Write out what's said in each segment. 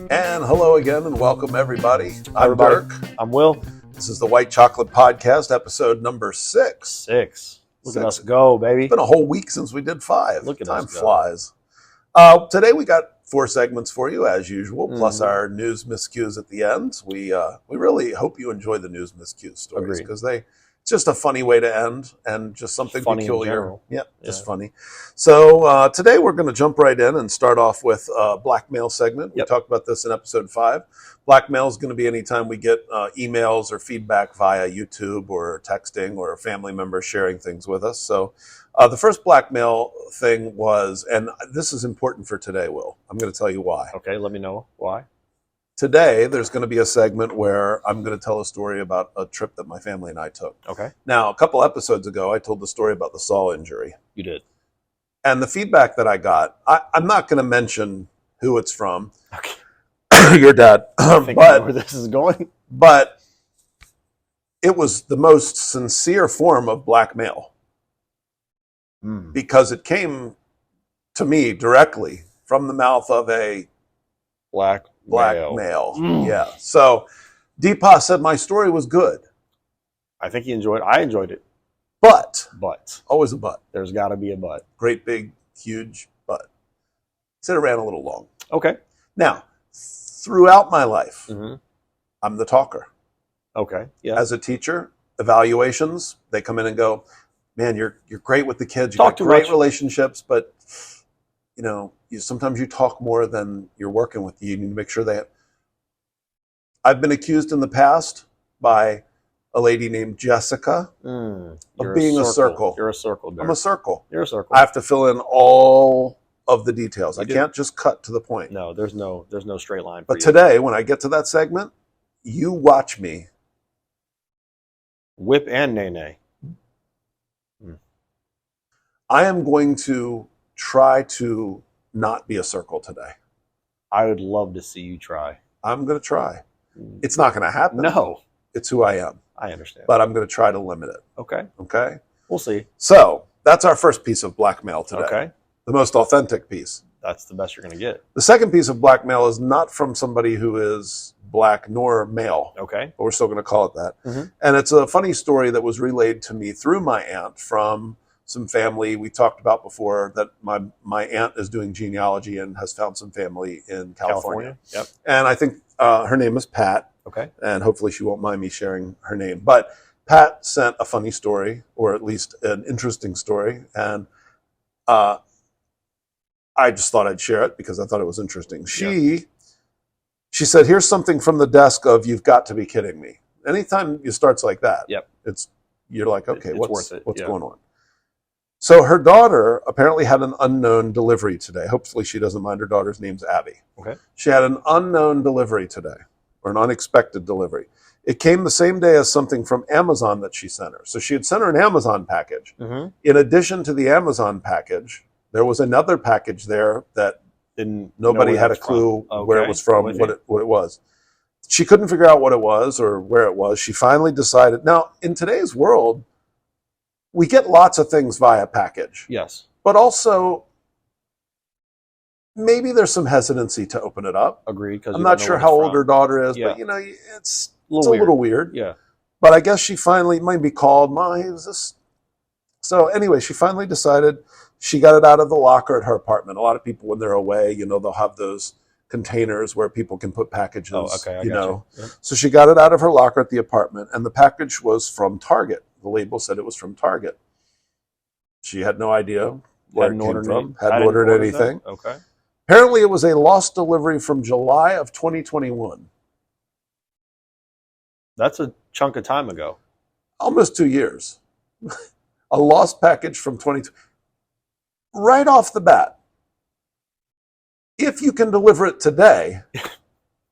And hello again and welcome everybody. I'm everybody. Dirk. I'm Will. This is the White Chocolate Podcast, episode number 6. Look at us go, baby. It's been a whole week since we did 5. Look at Time us go. flies. Today we got 4 segments for you as usual, plus our news miscues at the end. We really hope you enjoy the news miscues stories because it's just a funny way to end and just something funny peculiar. Yep, just funny. So today we're going to jump right in and start off with a Blackmail segment. We talked about this in episode 5. Blackmail is going to be anytime we get emails or feedback via YouTube or texting or a family member sharing things with us. So the first Blackmail thing was, and this is important for today, Will. I'm going to tell you why. Okay, let me know why. Today, there's going to be a segment where I'm going to tell a story about a trip that my family and I took. Okay. Now, a couple episodes ago, I told the story about the saw injury. You did. And the feedback that I got, I'm not going to mention who it's from. Okay. Your dad. I think I know where this is going. But it was the most sincere form of blackmail because it came to me directly from the mouth of a blackmail. Yeah. So Deepa said my story was good. I think he enjoyed it. I enjoyed it. But. Always a but. There's got to be a but. Great big, huge but. Said it ran a little long. Okay. Now, throughout my life, I'm the talker. Okay. Yeah. As a teacher, evaluations, they come in and go, man, you're great with the kids. You've got great relationships, but sometimes you talk more than you're working with. You need to make sure I've been accused in the past by a lady named Jessica of being a circle. You're a circle, Derek. I'm a circle. You're a circle. I have to fill in all of the details. I can't just cut to the point. No, there's no straight line for But today, when I get to that segment, you watch me whip and nay. I am going to try to not be a circle today. I would love to see you try. I'm going to try. It's not going to happen. No. It's who I am. I understand. But I'm going to try to limit it. Okay. We'll see. So that's our first piece of blackmail today. Okay. The most authentic piece. That's the best you're going to get. The second piece of blackmail is not from somebody who is black nor male. Okay. But we're still going to call it that. And it's a funny story that was relayed to me through my aunt from some family we talked about before, that my aunt is doing genealogy and has found some family in California. Yep. And I think her name is Pat. Okay. And hopefully she won't mind me sharing her name. But Pat sent a funny story, or at least an interesting story. And I just thought I'd share it because I thought it was interesting. She said, here's something from the desk of, you've got to be kidding me. Anytime it starts like that, you're like, okay, what's going on? So her daughter apparently had an unknown delivery today. Hopefully she doesn't mind. Her daughter's name's Abby. Okay. She had an unknown delivery today, or an unexpected delivery. It came the same day as something from Amazon that she sent her. So she had sent her an Amazon package. In addition to the Amazon package, there was another package there that nobody had a clue where it was from, what it was. She couldn't figure out what it was or where it was. She finally decided. Now, in today's world, we get lots of things via package. Yes. But also, maybe there's some hesitancy to open it up. Agreed. I'm not sure how old her daughter is, but it's a little weird. Yeah. But I guess she finally might be called, Ma, who's this? So anyway, she finally decided. She got it out of the locker at her apartment. A lot of people, when they're away, they'll have those containers where people can put packages. Oh, okay. I got you. Yep. So she got it out of her locker at the apartment, and the package was from Target. The label said it was from Target. She had no idea where it came from. Hadn't ordered anything. Okay. Apparently, it was a lost delivery from July of 2021. That's a chunk of time ago. Almost 2 years. A lost package from 2020. Right off the bat, if you can deliver it today,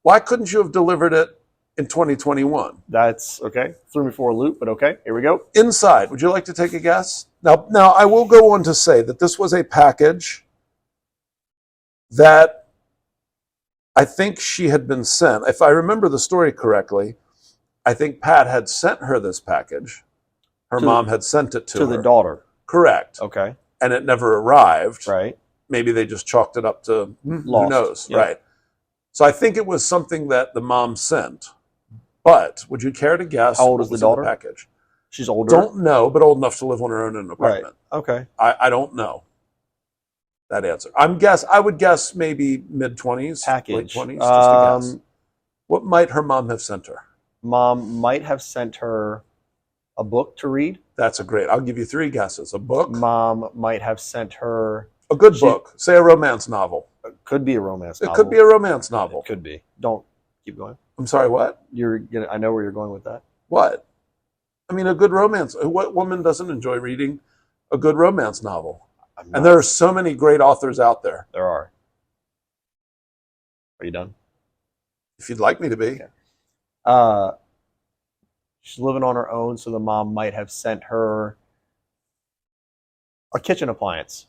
why couldn't you have delivered it in 2021? That's okay. Threw me for a loop, but okay. Here we go. Inside, would you like to take a guess? Now, I will go on to say that this was a package that I think she had been sent. If I remember the story correctly, I think Pat had sent her this package. Her mom had sent it to her. To the daughter. Correct. Okay. And it never arrived. Right. Maybe they just chalked it up to Lost. who knows. Yep. Right. So I think it was something that the mom sent. But would you care to guess How old what is the was in daughter? package? She's older. Don't know, but old enough to live on her own in an Right. apartment. Okay. I don't know that answer. I would guess maybe mid-20s, Package. late 20s, just a guess. What might her mom have sent her? Mom might have sent her a book to read. That's a great. I'll give you 3 guesses. A book. Mom might have sent her A good book. Say a romance novel. could be a romance novel. It could be a romance novel. It could be. Don't keep going. I'm sorry, what? I know where you're going with that. What? I mean, a good romance. What woman doesn't enjoy reading a good romance novel? And there are so many great authors out there. There are. Are you done? If you'd like me to be. She's living on her own, so the mom might have sent her a kitchen appliance.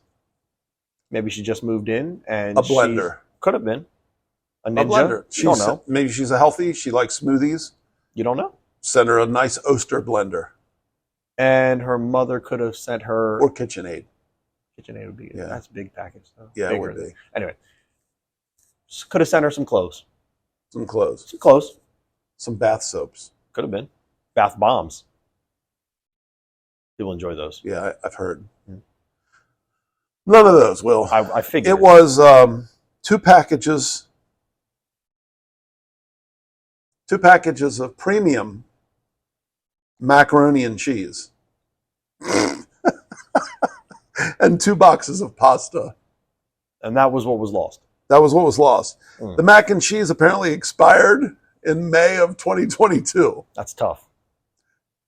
Maybe she just moved in and A blender. Could have been a A ninja. blender. You don't know. Maybe she's a healthy. She likes smoothies. You don't know. Send her a nice Oster blender. And her mother could have sent her Or KitchenAid. KitchenAid would be Yeah. That's a big package though. Yeah, Bigger it would be. Anyway, could have sent her some clothes. Some clothes. Some clothes. Some bath soaps. Could have been bath bombs. People enjoy those. Yeah, I've heard. None of those, Will. I figured It was 2 packages. 2 packages of premium macaroni and cheese. And 2 boxes of pasta. And that was what was lost. That was what was lost. Mm. The mac and cheese apparently expired in May of 2022. That's tough.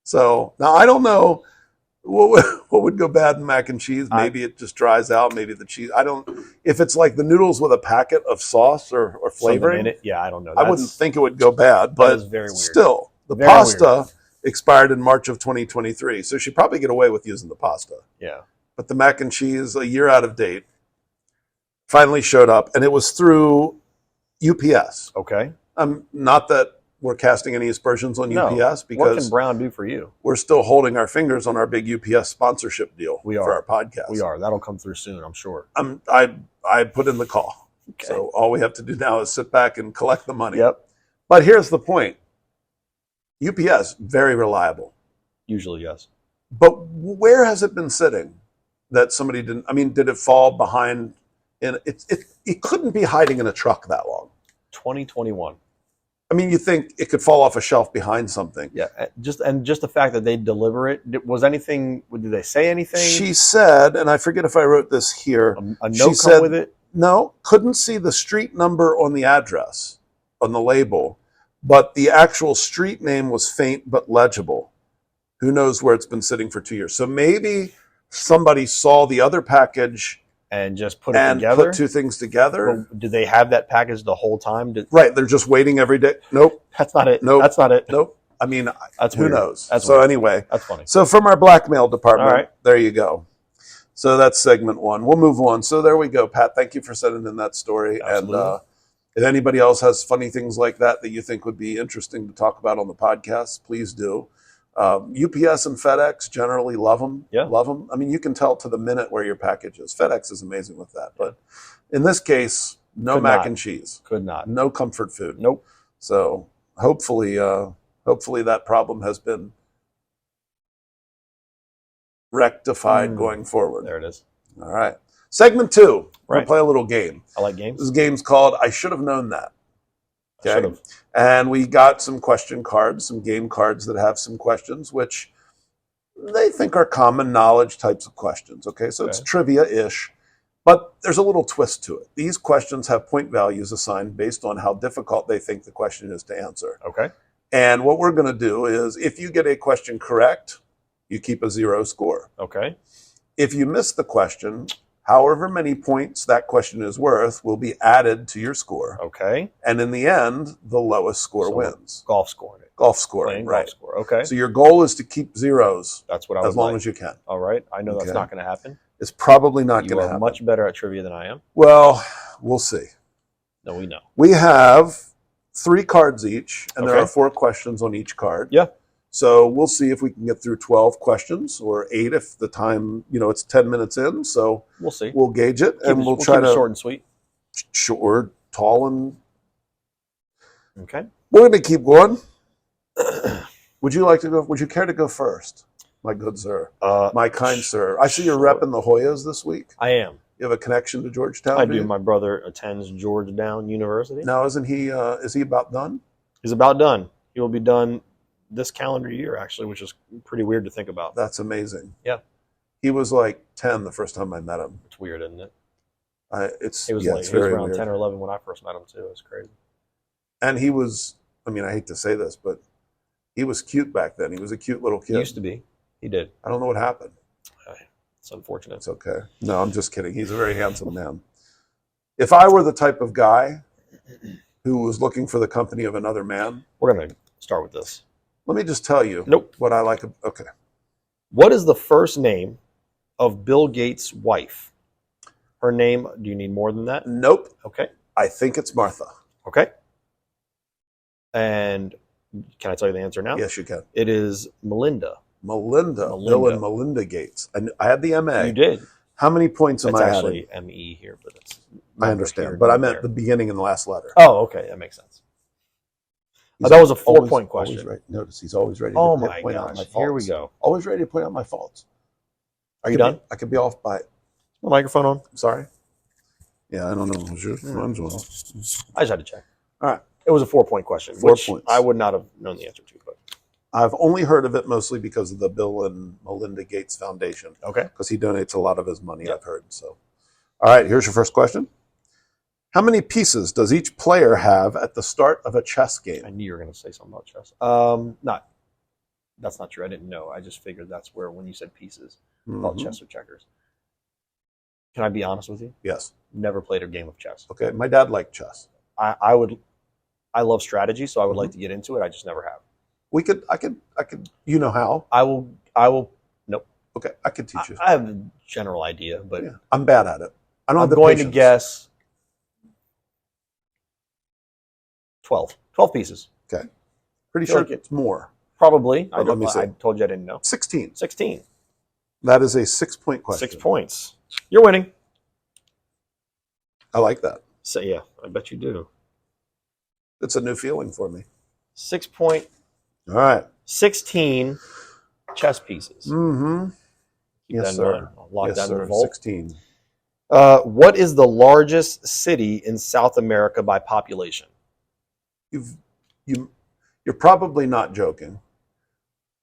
So now I don't know what would go bad in mac and cheese. Maybe it just dries out. Maybe the cheese. I don't. If it's like the noodles with a packet of sauce or flavoring, in it. Yeah, I don't know. I wouldn't think it would go bad. But is very weird. still, the Very pasta expired in March of 2023. So she'd probably get away with using the pasta. Yeah. But the mac and cheese, a year out of date, finally showed up, and it was through UPS. Okay. Not that we're casting any aspersions on UPS, What because can Brown do for you? we're still holding our fingers on our big UPS sponsorship deal for our podcast. We are. That'll come through soon, I'm sure. I put in the call. Okay. So all we have to do now is sit back and collect the money. Yep. But here's the point. UPS, very reliable. Usually, yes. But where has it been sitting that somebody didn't? I mean, did it fall behind? It couldn't be hiding in a truck that long. 2021. I mean, you think it could fall off a shelf behind something. Yeah. Just the fact that they deliver it. Did they say anything? She said, and I forget if I wrote this here. A she note said, come with it? No, couldn't see the street number on the address, on the label, but the actual street name was faint but legible. Who knows where it's been sitting for 2 years. So maybe somebody saw the other package and just put it together? Put 2 things together. Well, did they have that package the whole time? Right, they're just waiting every day. Nope. That's not it. Nope. That's not it. Nope. I mean, That's who weird. knows? That's so weird. anyway. That's funny. So from our Blackmail department, All right. There you go. So that's segment 1. We'll move on. So there we go, Pat. Thank you for sending in that story. Absolutely. And if anybody else has funny things like that you think would be interesting to talk about on the podcast, please do. UPS and FedEx generally love them. Yeah. Love them. I mean, you can tell to the minute where your package is. FedEx is amazing with that. But in this case, no Could mac not. and cheese. Could not. No comfort food. Nope. So hopefully that problem has been rectified going forward. There it is. All right. Segment 2. We're Right. going to play a little game. I like games. This game's called I Should Have Known That. Okay. Should've. And we got some question cards, some game cards that have some questions, which they think are common knowledge types of questions. Okay. So it's Okay. trivia-ish, but there's a little twist to it. These questions have point values assigned based on how difficult they think the question is to answer. Okay. And what we're going to do is if you get a question correct, you keep a 0 score. Okay. If you miss the question, however many points that question is worth will be added to your score. Okay. And in the end, the lowest score So wins. Golf scoring it. Golf scoring, Playing right. golf score. Okay. So your goal is to keep zeros That's what I was as long like. as you can. All right. I know Okay. that's not going to happen. It's probably not You going to are happen. much better at trivia than I am. Well, we'll see. No, we know. We have 3 cards each, and there Okay. are 4 questions on each card. Yeah. So we'll see if we can get through 12 questions or 8 if the time, it's 10 minutes in. So We'll see. we'll gauge it and we'll keep try it to short and sweet. short, tall, and Okay. We're going to keep going. Would you like to go? Would you care to go first, my good sir? My kind sir. I see you're sure. repping the Hoyas this week. I am. You have a connection to Georgetown? I do. My brother attends Georgetown University. Now, isn't he? Is he about done? He's about done. He will be done this calendar year, actually, which is pretty weird to think about. That's amazing. Yeah. He was like 10 the first time I met him. It's weird, isn't it? He was around weird. 10 or 11 when I first met him, too. It was crazy. And he was, I mean, I hate to say this, but he was cute back then. He was a cute little kid. He used to be. He did. I don't know what happened. It's unfortunate. It's okay. No, I'm just kidding. He's a very handsome man. If I were the type of guy who was looking for the company of another man. We're going to start with this. Let me just tell you what I like. Okay. What is the first name of Bill Gates' wife? Her name, do you need more than that? Nope. Okay. I think it's Martha. Okay. And can I tell you the answer now? Yes, you can. It is Melinda. Melinda. Bill and Melinda Gates. I had the MA. You did. How many points am I adding? It's actually ME here, but it's... I understand, but I meant the beginning and the last letter. Oh, okay. That makes sense. That was a 4-point question. Always Notice he's always ready to point out my faults. Here we go. Always ready to point out my faults. Are you done? I could be off by... The microphone on? Sorry? Yeah, I don't know. I just had to check. All right. It was a 4-point question, 4 which points. I would not have known the answer to. But I've only heard of it mostly because of the Bill and Melinda Gates Foundation. Okay. Because he donates a lot of his money, I've heard. So, all right, here's your first question. How many pieces does each player have at the start of a chess game? I knew you were going to say something about chess. That's not true. I didn't know. I just figured that's where, when you said pieces, about chess or checkers. Can I be honest with you? Yes. Never played a game of chess. Okay. My dad liked chess. I love strategy, so I would like to get into it. I just never have. I could, you know how? I will, nope. Okay. I could teach you. I have a general idea, but yeah, I'm bad at it. I'm going to guess 12 pieces. Okay. Pretty sure it's more. Probably. Let me see. I told you I didn't know. 16. 16. That is a 6-point question. 6 points. You're winning. I like that. So yeah, I bet you do. It's a new feeling for me. 6 point. All right. 16 chess pieces. Mm-hmm. Yes, sir. I'll lock that in the sir. vault. 16. What is the largest city in South America by population? You're probably not joking.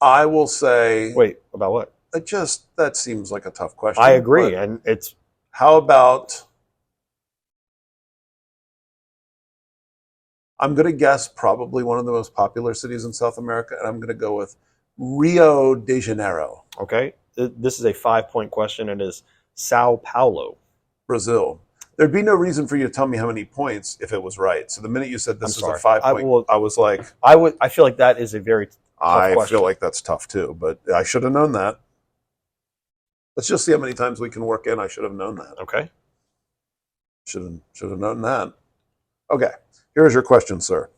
I will say. Wait, about what? That seems like a tough question. I agree, and it's. How about? I'm going to guess probably one of the most popular cities in South America, and I'm going to go with Rio de Janeiro. Okay, this is a 5-point question. It is Sao Paulo, Brazil. There'd be no reason for you to tell me how many points if it was right. So the minute you said this is a 5-point, I was like, I feel like that is a very tough question. I feel like that's tough too, but I should have known that. Let's just see how many times we can work in. I should have known that. Okay. Should have known that. Okay. Here's your question, sir.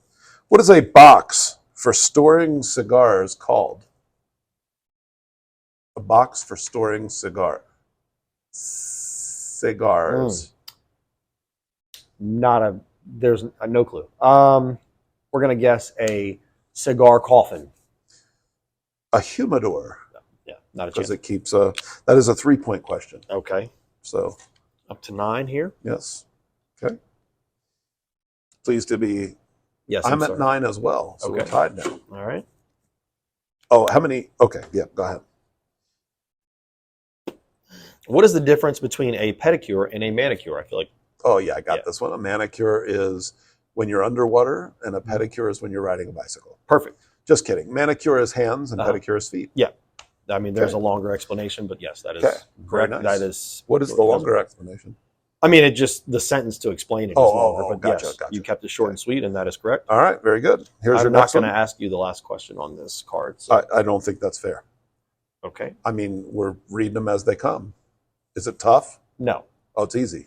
What is a box for storing cigars called? A box for storing cigars. There's no clue. We're going to guess a cigar coffin. A humidor. Yeah, not a chance. Because it keeps that is a 3-point question. Okay. So. Up to 9 here? Yes. Okay. Pleased to be. Yes, I'm at 9 as well, so we're tied now. All right. Oh, how many? Okay, yeah, go ahead. What is the difference between a pedicure and a manicure? I feel like. Oh, yeah, I got this one. A manicure is when you're underwater, and a pedicure is when you're riding a bicycle. Perfect. Just kidding. Manicure is hands, and pedicure is feet. Yeah. I mean, there's a longer explanation, but yes, that is correct. Nice. That is. What is the longer explanation? I mean, the sentence to explain it is longer, but gotcha, yes, gotcha. You kept it short and sweet, and that is correct. All right, very good. Here's your next one. I'm not going to ask you the last question on this card. So. I don't think that's fair. Okay. I mean, we're reading them as they come. Is it tough? No. Oh, it's easy.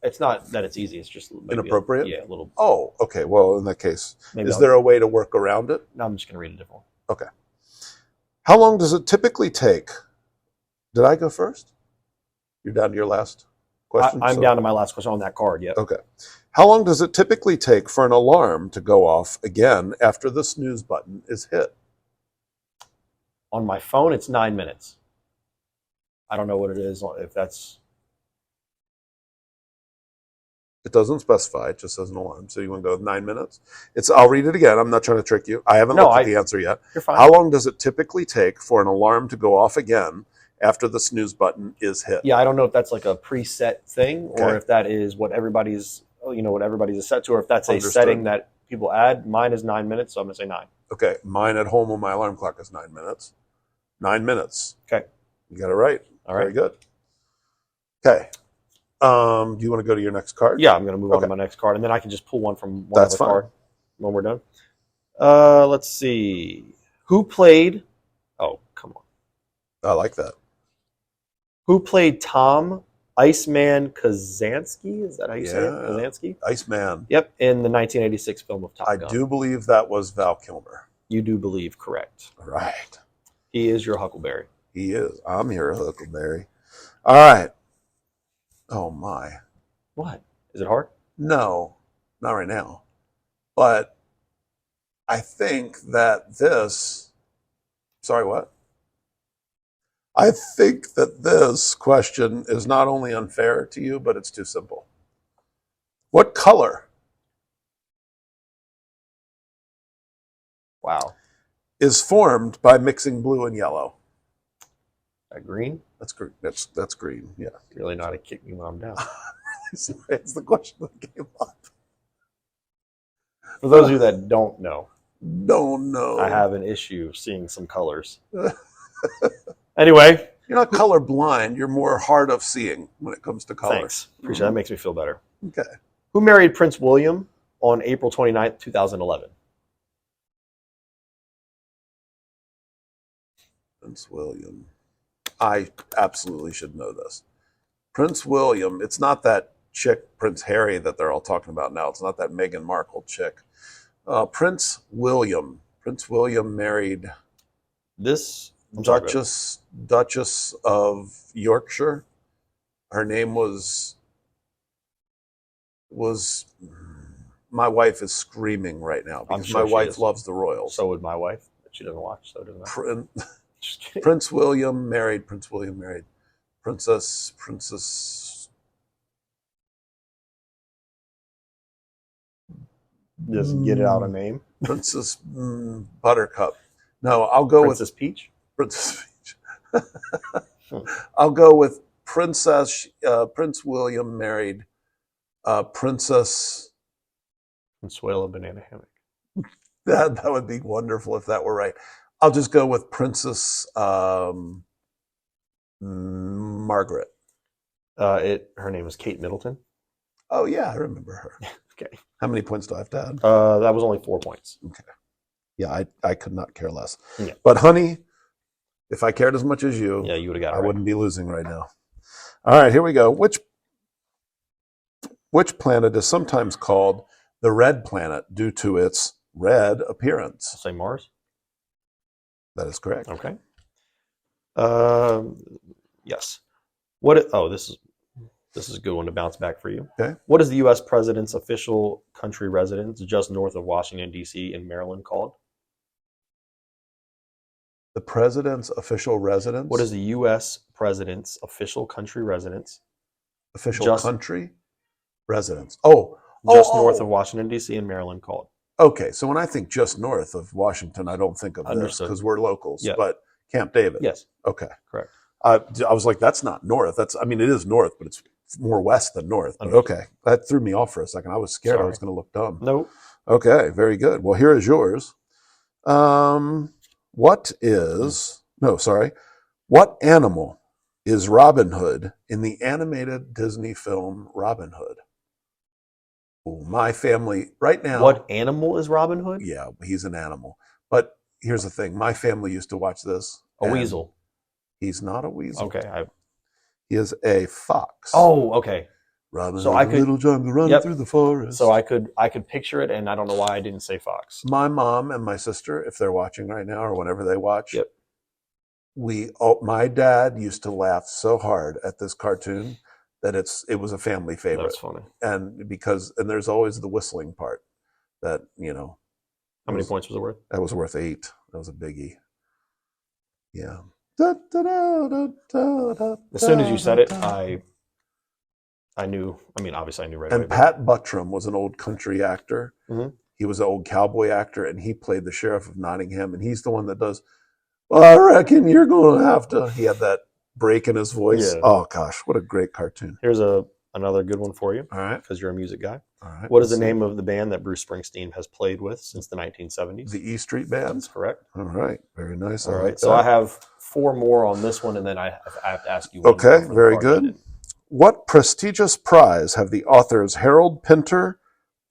It's not that it's easy. It's just inappropriate? A little. Oh, okay. Well, in that case, is there a way to work around it? No, I'm just going to read a different one. Okay. How long does it typically take? Did I go first? You're down to your last? questions? I'm down to my last question on that card. Yep. Okay. How long does it typically take for an alarm to go off again after the snooze button is hit? On my phone, it's 9 minutes. I don't know what it is. If that's It doesn't specify. It just says an alarm. So you want to go with 9 minutes? I'll read it again. I'm not trying to trick you. I haven't looked at the answer yet. You're fine. How long does it typically take for an alarm to go off again after the snooze button is hit? Yeah, I don't know if that's like a preset thing or Okay. if that is what everybody's is set to, or if that's Understood. a setting that people add. Mine is 9 minutes, so I'm gonna say 9. Okay. Mine at home on my alarm clock is 9 minutes. 9 minutes. Okay. You got it right. All right. Very good. Okay. Do you want to go to your next card? Yeah, I'm gonna move on to Okay. my next card, and then I can just pull one from one That's other fine. card when we're done. Let's see. Who played? Oh, come on. I like that. Who played Tom Iceman Kazansky? Is that how you say it? Yeah. Kazansky? Iceman. Yep, in the 1986 film of Top I Gun. do believe that was Val Kilmer. You do believe correct. Right. He is your Huckleberry. He is. I'm your Huckleberry. All right. Oh, my. What? Is it hard? No, not right now. But I think that this. Sorry, what? I think that this question is not only unfair to you, but it's too simple. What color Wow. is formed by mixing blue and yellow? That green? That's green. That's green. Yeah. Really not a kick me while I'm down. It's the question that came up. For those of you that don't know, No. I have an issue seeing some colors. Anyway, You're not color blind. You're more hard of seeing when it comes to color. thanks. Appreciate that. Makes me feel better. Okay. Who married Prince William on April 29th, 2011? Prince William. I absolutely should know this. Prince William, it's not that chick, Prince Harry, that they're all talking about now. It's not that Meghan Markle chick. Prince William. Prince William married This I'm sorry, go ahead. Duchess of Yorkshire. Her name was my wife is screaming right now because sure my she wife is. loves the royals. So would my wife. She doesn't watch, so it doesn't matter. Just kidding. Prince William married Princess Just get it out a name. Princess Buttercup. No, I'll go Princess with Peach? Princess Peach. I'll go with Prince William married Princess. Consuela Banana Hammock. That would be wonderful if that were right. I'll just go with Princess Margaret. Her name is Kate Middleton. Oh yeah, I remember her. Okay. How many points do I have to add? That was only 4 points. Yeah, I could not care less. Yeah. But honey, if I cared as much as you, Yeah, you would have got it I right. wouldn't be losing right now. All right, here we go. Which planet is sometimes called the red planet due to its red appearance? I'll say Mars. That is correct. Okay. Yes. This is a good one to bounce back for you. Okay. What is the U.S. president's official country residence just north of Washington, D.C. in Maryland called? The president's official residence? What is the U.S. president's official country residence official country residence? Oh, just north of Washington, D.C. in Maryland called? Okay, so when I think just north of Washington, I don't think of this Understood. because we're locals. Yeah. But Camp David. Yes, Okay. correct. I was like, that's not north. It is north, but it's more west than north. But Understood. okay, that threw me off for a second. I was scared I Sorry. was going to look dumb. Nope. Okay, very good. Well, here is yours. What animal is Robin Hood in the animated Disney film Robin Hood? Oh, my family right now. What animal is Robin Hood? Yeah, he's an animal. But here's the thing. My family used to watch this. A weasel. He's not a weasel. Okay. He is a fox. Oh, okay. Robin So Hood, I could- little jungle running Yep. through the forest. So I could picture it, and I don't know why I didn't say fox. My mom and my sister, if they're watching right now or whenever they watch, Yep. my dad used to laugh so hard at this cartoon that it was a family favorite. That's funny. And there's always the whistling part that, How many points was it worth? that was worth 8. That was a biggie. Yeah. As soon as you said it, I knew. I mean, obviously, I knew right away. And Pat Buttram was an old country actor. Mhm. He was an old cowboy actor, and he played the sheriff of Nottingham. And he's the one that does, well, I reckon you're going to have to. He had that break in his voice. Yeah. Oh, gosh, what a great cartoon. Here's another good one for you. All right. Because you're a music guy. All right. What is the name of the band that Bruce Springsteen has played with since the 1970s? The E Street Band? That's correct. All right. Very nice. All right. So I have 4 more on this one, and then I have to ask you one Okay. more Very good. What prestigious prize have the authors Harold Pinter,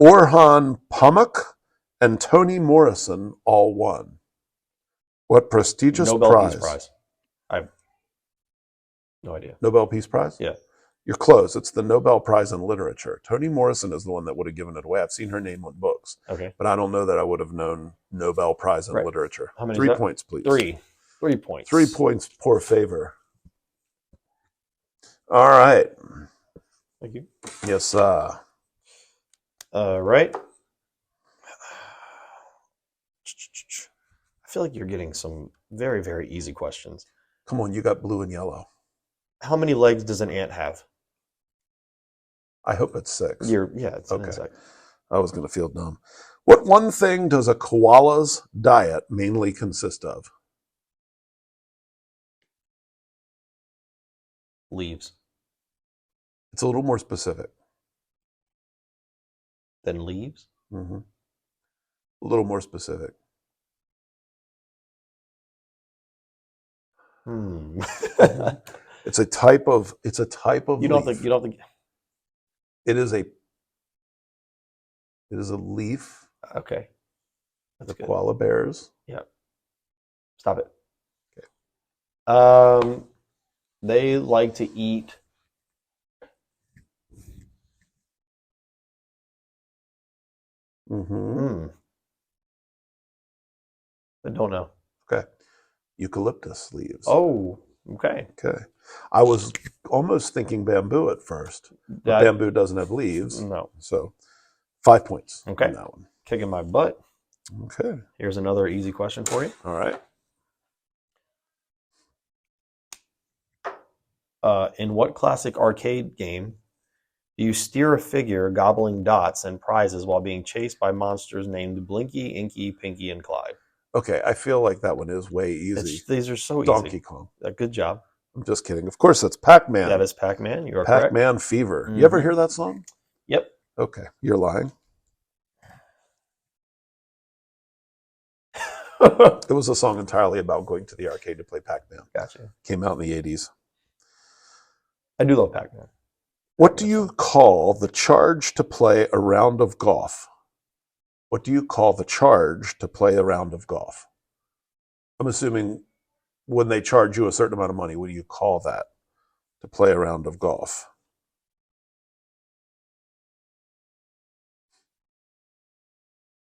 Orhan Pamuk, and Toni Morrison all won? What prestigious Nobel Peace Prize. I have no idea. Nobel Peace Prize? Yeah. You're close. It's the Nobel Prize in Literature. Toni Morrison is the one that would have given it away. I've seen her name on books. Okay. But I don't know that I would have known Nobel Prize in Literature. How many? 3 points, please. 3. 3 points. 3 points, poor favor. All right. Thank you. Yes, sir. Right. I feel like you're getting some very, very easy questions. Come on, you got blue and yellow. How many legs does an ant have? I hope it's 6. It's an Okay. insect. I was going to feel dumb. What one thing does a koala's diet mainly consist of? Leaves. It's a little more specific. Then leaves? Mm-hmm. A little more specific. It's a type of. You don't leaf. think It is a leaf. okay. That's The good. koala bears. Yeah. Stop it. Okay. They like to eat Mm-hmm. I don't know. Okay. Eucalyptus leaves. Oh, okay. Okay. I was almost thinking bamboo at first. But bamboo doesn't have leaves. No. So 5 points Okay. on that one. Kicking my butt. Okay. Here's another easy question for you. All right. In what classic arcade game do you steer a figure gobbling dots and prizes while being chased by monsters named Blinky, Inky, Pinky, and Clyde? Okay. I feel like that one is way easy. These are so Donkey easy. Kong. Good job. I'm just kidding. Of course, that's Pac-Man. That is Pac-Man. You are correct. Pac-Man Fever. Mhm. You ever hear that song? Yep. Okay. You're lying. It was a song entirely about going to the arcade to play Pac-Man. Gotcha. Came out in the 80s. I do love Pac-Man. What do you call the charge to play a round of golf? What do you call the charge to play a round of golf? I'm assuming when they charge you a certain amount of money, what do you call that to play a round of golf?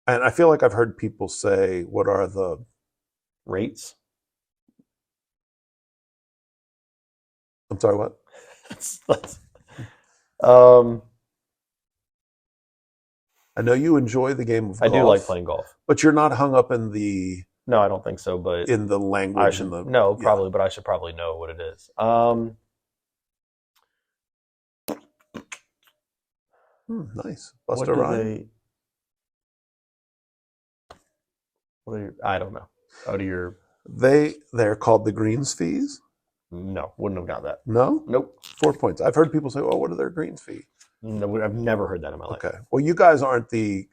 And I feel like I've heard people say, what are the Rates? I'm sorry, what? I know you enjoy the game of golf. I do like playing golf. But you're not hung up in the No, I don't think so, but language. I should probably, but I should probably know what it is. Nice. Buster Rhyme. I don't know. They're called the greens fees? No, wouldn't have got that. No? Nope. 4 points. I've heard people say, "Oh, what are their greens fee?" No, I've never heard that in my life. Okay. Well, you guys aren't the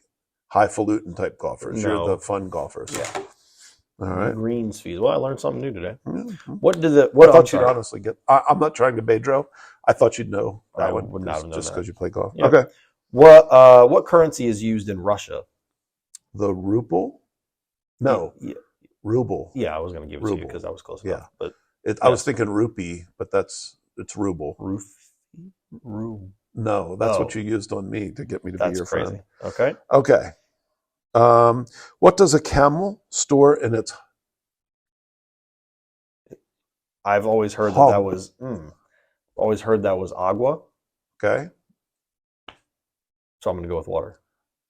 highfalutin type golfers. No. You're the fun golfers. Yeah. All right. Greens fees. Well, I learned something new today. Mm-hmm. What did I thought you'd honestly get. I'm not trying to Bedro. I thought you'd know that I one. would not have known just that. because you play golf. Yeah. Okay. What currency is used in Russia? The ruble? No. Yeah. Ruble. Yeah, I was going to give it to you Ruble. because I was close Yeah. enough. But I was thinking rupee, but it's ruble. No, that's what you used on me to get me to be your crazy. friend. Okay. Okay. What does a camel store in its I've always heard hub? that was agua. Okay. So I'm going to go with water.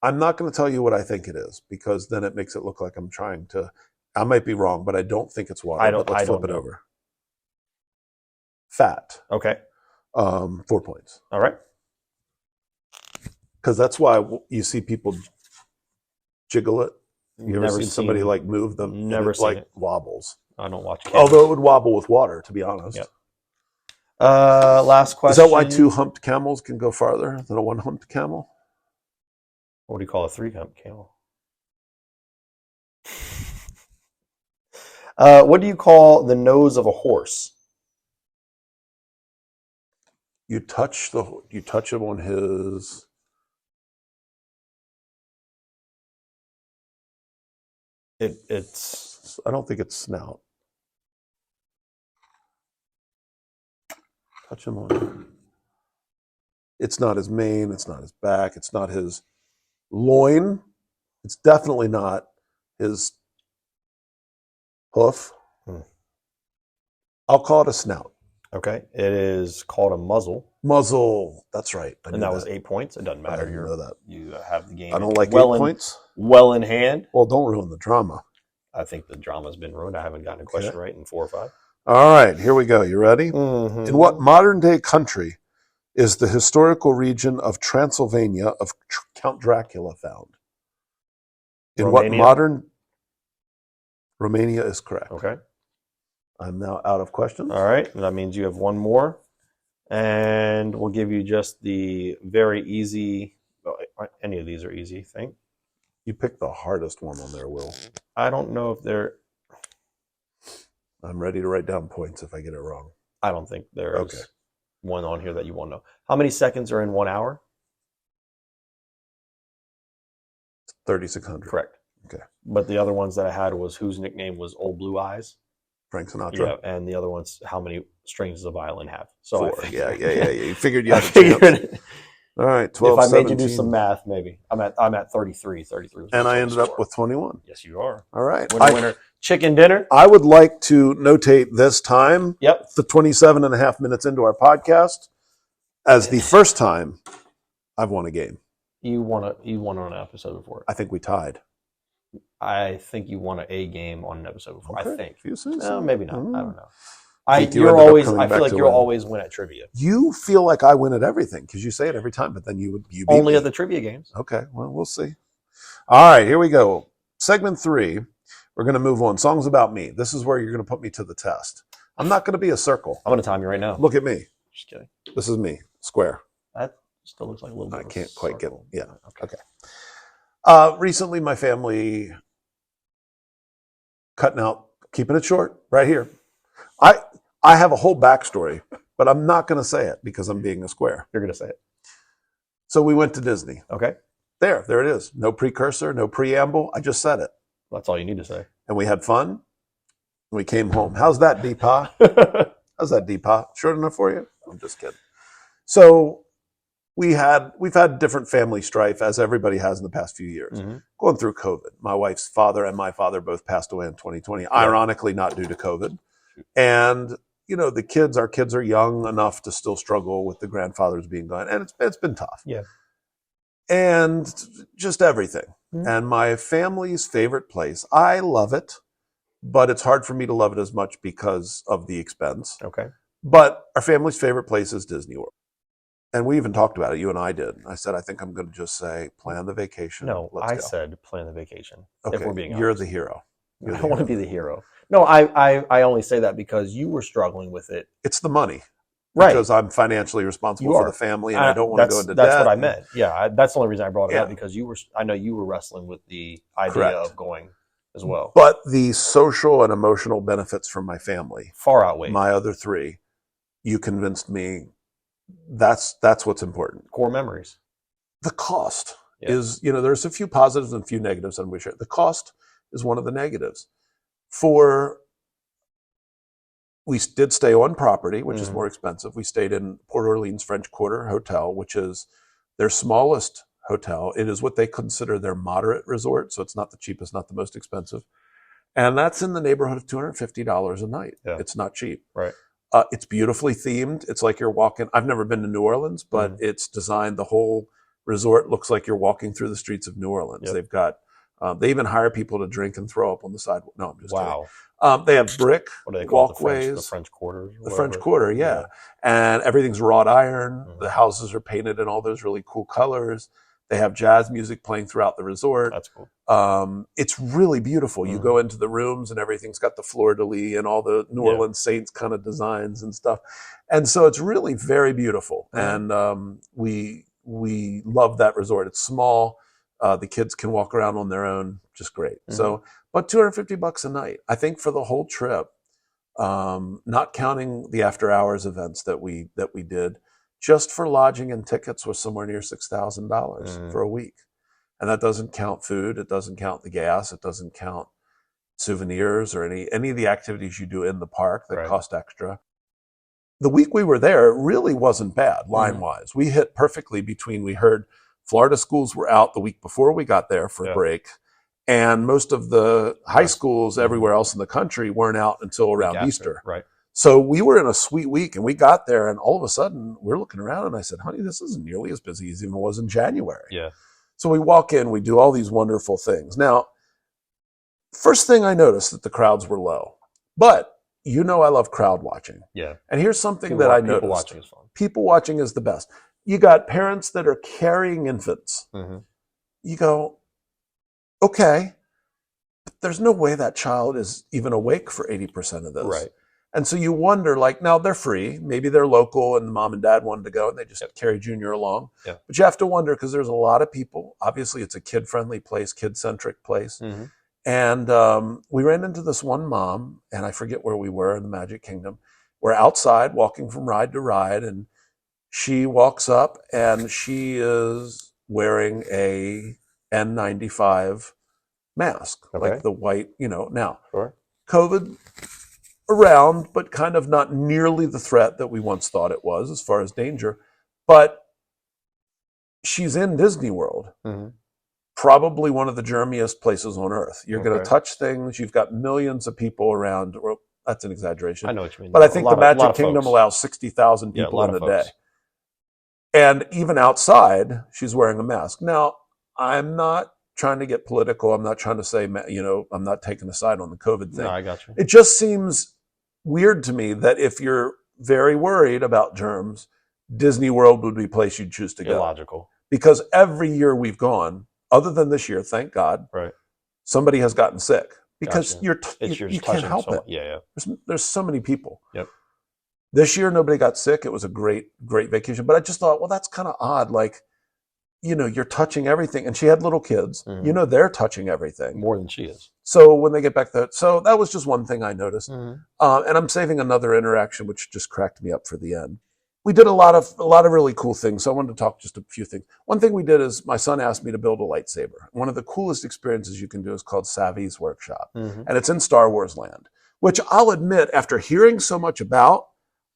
I'm not going to tell you what I think it is because then it makes it look like I'm trying to. I might be wrong, but I don't think it's water. But let's flip it over. Fat. Okay. 4 points. All right. Because that's why you see people jiggle it. You ever Never seen somebody like move them? Never and it seen like it. wobbles. I don't watch. Although it would wobble with water, to be honest. Yep. Last question. Is that why 2 humped camels can go farther than a 1 humped camel? What do you call a 3 hump camel? What do you call the nose of a horse? You touch him on his. It's. I don't think it's snout. Touch him on. It's not his mane. It's not his back. It's not his loin. It's definitely not his hoof. I'll call it a snout. Okay. It is called a muzzle. Muzzle. That's right. And that was 8 points. It doesn't matter. I didn't know that. You have the game. I don't like 8 points. Well in hand. Well, don't ruin the drama. I think the drama's been ruined. I haven't gotten a question right in 4 or 5. All right, here we go. You ready? Mm-hmm. In what modern-day country is the historical region of Transylvania of Count Dracula found? In Romania? what modern... Romania is correct. Okay. I'm now out of questions. All right. That means you have one more. And we'll give you just the very easy... Well, any of these are easy, I think. You picked the hardest one on there, Will. I don't know if they're... I'm ready to write down points if I get it wrong. I don't think there is one on here that you won't know. How many seconds are in 1 hour? 3,600. Correct. Okay. But the other ones that I had was whose nickname was Old Blue Eyes. Frank Sinatra. Yeah, and the other one's how many strings does a violin have? So 4. Yeah. You figured you had a chance. All right, 12, if I 17. made you do some math, maybe. I'm at 33. 33 was and I ended up with 21. Yes, you are. All right. Winner. Chicken dinner. I would like to notate this time, Yep. the 27 and a half minutes into our podcast, as the first time I've won a game. You won on an episode before. I think we tied. I think you won a game on an episode before. Okay. I think. You say No, so. maybe not. I don't know. You I feel like you'll always win at trivia. You feel like I win at everything because you say it every time, but then you beat Only me. at the trivia games. Okay, well, we'll see. All right, here we go. Segment 3. We're going to move on. Songs about me. This is where you're going to put me to the test. I'm not going to be a circle. I'm going to time you right now. Look at me. Just kidding. This is me. Square. That still looks like a little bit. I can't quite get. Yeah. Okay. Recently, my family cutting out, keeping it short, right here. I have a whole backstory, but I'm not going to say it because I'm being a square. You're going to say it. So we went to Disney. Okay. There it is. No precursor, no preamble. I just said it. That's all you need to say. And we had fun. We came home. How's that, Deepa? How's that, Deepa? Short enough for you? I'm just kidding. So we've had different family strife, as everybody has in the past few years. Mm-hmm. Going through COVID. My wife's father and my father both passed away in 2020, ironically not due to COVID. And our kids are young enough to still struggle with the grandfathers being gone, and it's been tough. Yeah. And just everything. Mm-hmm. And my family's favorite place, I love it, but it's hard for me to love it as much because of the expense. Okay. But our family's favorite place is Disney World. And we even talked about it, you and I did. I said, I think I'm going to just say, plan the vacation. No, Let's go. said plan the vacation. Okay, if we're being you're honest. the hero. I don't want to be the hero. No, I only say that because you were struggling with it. It's the money. Right. Because I'm financially responsible for the family and I don't want to go into debt. That's what I meant. Yeah, that's the only reason I brought it up, because I know you were wrestling with the idea of going as well. But the social and emotional benefits from my family far outweigh my other 3. You convinced me that's what's important. Core memories. The cost is, there's a few positives and a few negatives, and we share. The cost is one of the negatives. We did stay on property, which is more expensive. We stayed in Port Orleans French Quarter Hotel, which is their smallest hotel. It is what they consider their moderate resort, so it's not the cheapest, not the most expensive. And that's in the neighborhood of $250 a night. Yeah. It's not cheap. Right. It's beautifully themed. It's like you're walking. I've never been to New Orleans, but it's designed. The whole resort looks like you're walking through the streets of New Orleans. Yep. They've got. They even hire people to drink and throw up on the sidewalk. No, I'm just Wow. kidding. They have brick What do they call walkways. it? The French Quarter? The French Quarter, yeah. And everything's wrought iron. The houses are painted in all those really cool colors. They have jazz music playing throughout the resort. That's cool. It's really beautiful. You go into the rooms and everything's got the fleur-de-lis and all the New Orleans Saints kind of designs and stuff. And so it's really very beautiful. And we love that resort. It's small. The kids can walk around on their own, just great. So, but $250 a night, I think, for the whole trip, not counting the after hours events that we did, just for lodging and tickets was somewhere near $6,000 for a week. And that doesn't count food. It doesn't count the gas. It doesn't count souvenirs or any of the activities you do in the park that cost extra. The week we were there really wasn't bad line-wise. We hit perfectly between, we heard Florida schools were out the week before we got there for a break. And most of the high schools everywhere else in the country weren't out until around Easter. Right. So we were in a sweet week, and we got there, and all of a sudden we're looking around, and I said, honey, this isn't nearly as busy as even it was in January. Yeah. So we walk in, we do all these wonderful things. Now, first thing I noticed that the crowds were low, but you know I love crowd watching. Yeah. And here's something that I noticed. People watching is fun. People watching is the best. You got parents that are carrying infants. You go, okay, but there's no way that child is even awake for 80% of this. Right. And so you wonder, like, now they're free. Maybe they're local and mom and dad wanted to go and they just carry Junior along. Yeah. But you have to wonder because there's a lot of people. Obviously, it's a kid-friendly place, kid-centric place. And we ran into this one mom, and I forget where we were in the Magic Kingdom. We're outside walking from ride to ride, and she walks up and she is wearing a N95 mask, like the white, now. COVID around, but kind of not nearly the threat that we once thought it was as far as danger. But she's in Disney World, probably one of the germiest places on earth. You're going to touch things. You've got millions of people around. Well, that's an exaggeration. I know what you mean. But I think the Magic Kingdom allows 60,000 people in a day. And even outside, she's wearing a mask. Now, I'm not trying to get political. I'm not trying to say, I'm not taking a side on the COVID thing. No, I got you. It just seems weird to me that if you're very worried about germs, Disney World would be a place you'd choose to go. Illogical. Because every year we've gone, other than this year, thank God, somebody has gotten sick. Because you can't help it. Yeah. There's so many people. Yep. This year, nobody got sick. It was a great vacation. But I just thought, well, that's kind of odd. Like, you're touching everything. And she had little kids. They're touching everything. More than she is. So when they get back there, so that was just one thing I noticed. And I'm saving another interaction, which just cracked me up for the end. We did a lot of really cool things. So I wanted to talk just a few things. One thing we did is my son asked me to build a lightsaber. One of the coolest experiences you can do is called Savvy's Workshop. And it's in Star Wars land, which I'll admit, after hearing so much about,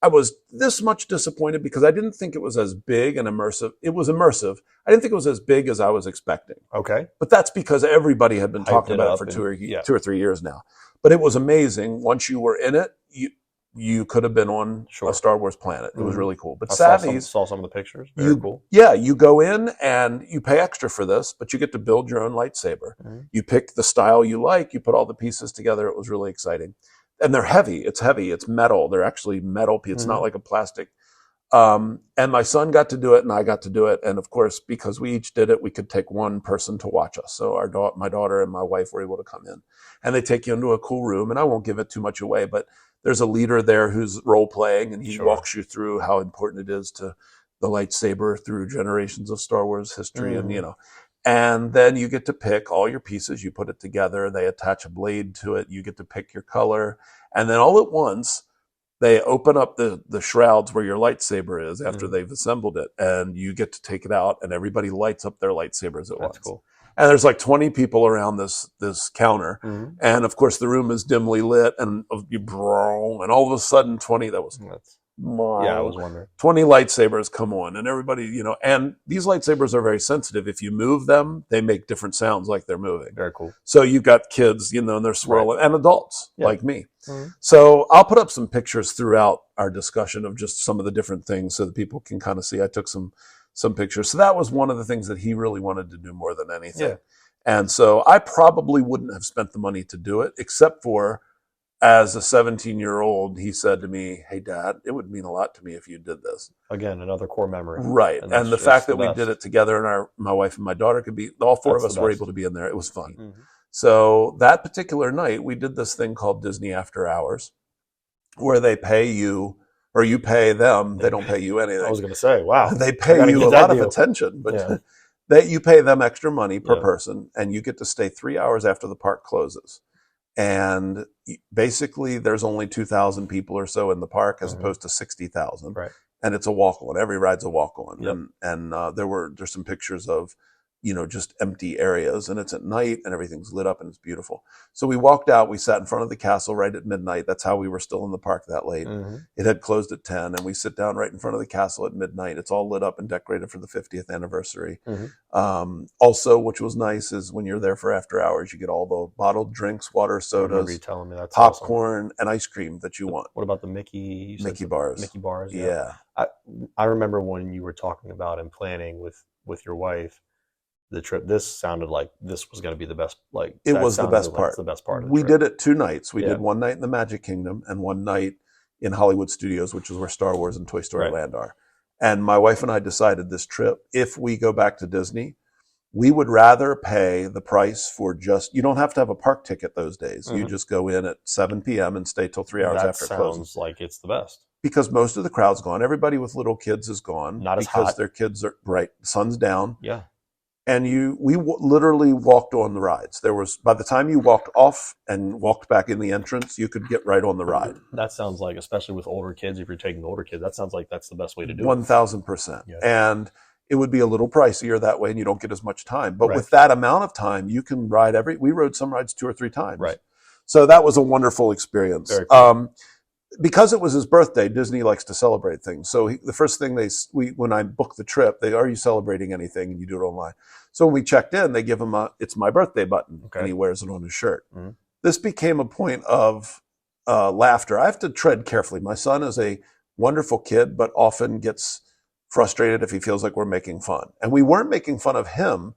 I was this much disappointed because I didn't think it was as big and immersive. It was immersive. I didn't think it was as big as I was expecting. Okay. But that's because everybody had been talking about it for 2 or 3 years now. But it was amazing. Once you were in it, you could have been on a Star Wars planet. It was really cool. But Savvy's, saw some of the pictures. Very cool. Yeah, you go in and you pay extra for this, but you get to build your own lightsaber. You pick the style you like. You put all the pieces together. It was really exciting. And they're heavy. It's heavy. It's metal. They're actually metal. It's not like a plastic. And my son got to do it and I got to do it. And of course, because we each did it, we could take one person to watch us. So my daughter and my wife were able to come in and they take you into a cool room, and I won't give it too much away, but there's a leader there who's role playing and he walks you through how important it is to the lightsaber through generations of Star Wars history. And then you get to pick all your pieces. You put it together. They attach a blade to it. You get to pick your color. And then all at once, they open up the shrouds where your lightsaber is after they've assembled it. And you get to take it out, and everybody lights up their lightsabers at once. That's cool. And there's like 20 people around this counter. And of course, the room is dimly lit. And all of a sudden, 20, that was Yeah, I was wondering. 20 lightsabers come on, and everybody, and these lightsabers are very sensitive. If you move them, they make different sounds like they're moving. Very cool. So you've got kids, and they're swirling, and adults like me. Mhm. So I'll put up some pictures throughout our discussion of just some of the different things so that people can kind of see. I took some pictures. So that was one of the things that he really wanted to do more than anything. Yeah. And so I probably wouldn't have spent the money to do it, except for as a 17-year-old, he said to me, "Hey, Dad, it would mean a lot to me if you did this." Again, another core memory. Right. And And the that's fact the that we best. did it together and my wife and my daughter could be, all four That's of us the were best. able to be in there. It was fun. Mhm. So that particular night, we did this thing called Disney After Hours, where they pay you, or you pay them. They don't pay you anything. I was going to say, wow. They pay gotta you get a that lot of deal. attention, but Yeah. that you pay them extra money per Yeah. person, and you get to stay 3 hours after the park closes. And basically, there's only 2,000 people or so in the park, as opposed to 60,000. Right. And it's a walk on. Every ride's a walk on. Yep. And there's some pictures of, just empty areas, and it's at night and everything's lit up and it's beautiful. So we walked out, we sat in front of the castle right at midnight. That's how we were still in the park that late. Mhm. It had closed at 10, and we sit down right in front of the castle at midnight. It's all lit up and decorated for the 50th anniversary. Also, which was nice, is when you're there for after hours, you get all the bottled drinks, water, I remember you sodas, telling me that's awesome. popcorn, and ice cream that you want. What about the Mickey bars. Mickey bars. Yeah. I remember when you were talking about and planning with your wife the trip. This sounded like this was going to be the best. Like It that was the sounded best like part. it's the best part. Of the We trip. did it 2 nights. We Yeah. did one night in the Magic Kingdom and one night in Hollywood Studios, which is where Star Wars and Toy Story Right. Land are. And my wife and I decided this trip, if we go back to Disney, we would rather pay the price for you don't have to have a park ticket those days. You just go in at 7 p.m. and stay till 3 hours That after it closes. sounds like it's the best. Because most of the crowd's gone. Everybody with little kids is gone. Not as because hot. their kids are, right, sun's down. Yeah. And literally walked on the rides. By the time you walked off and walked back in the entrance, you could get right on the ride. That sounds like, especially with older kids, if you're taking older kids, that sounds like that's the best way to do it. 1,000%. Yeah. And it would be a little pricier that way, and you don't get as much time. But Right. with that amount of time, you can ride we rode some rides 2 or 3 times. Right. So that was a wonderful experience. Very cool. Because it was his birthday, Disney likes to celebrate things. So the first thing when I booked the trip, are you celebrating anything? And you do it online. So when we checked in, they give him it's my birthday button, Okay. and he wears it on his shirt. Mhm. This became a point of laughter. I have to tread carefully. My son is a wonderful kid, but often gets frustrated if he feels like we're making fun. And we weren't making fun of him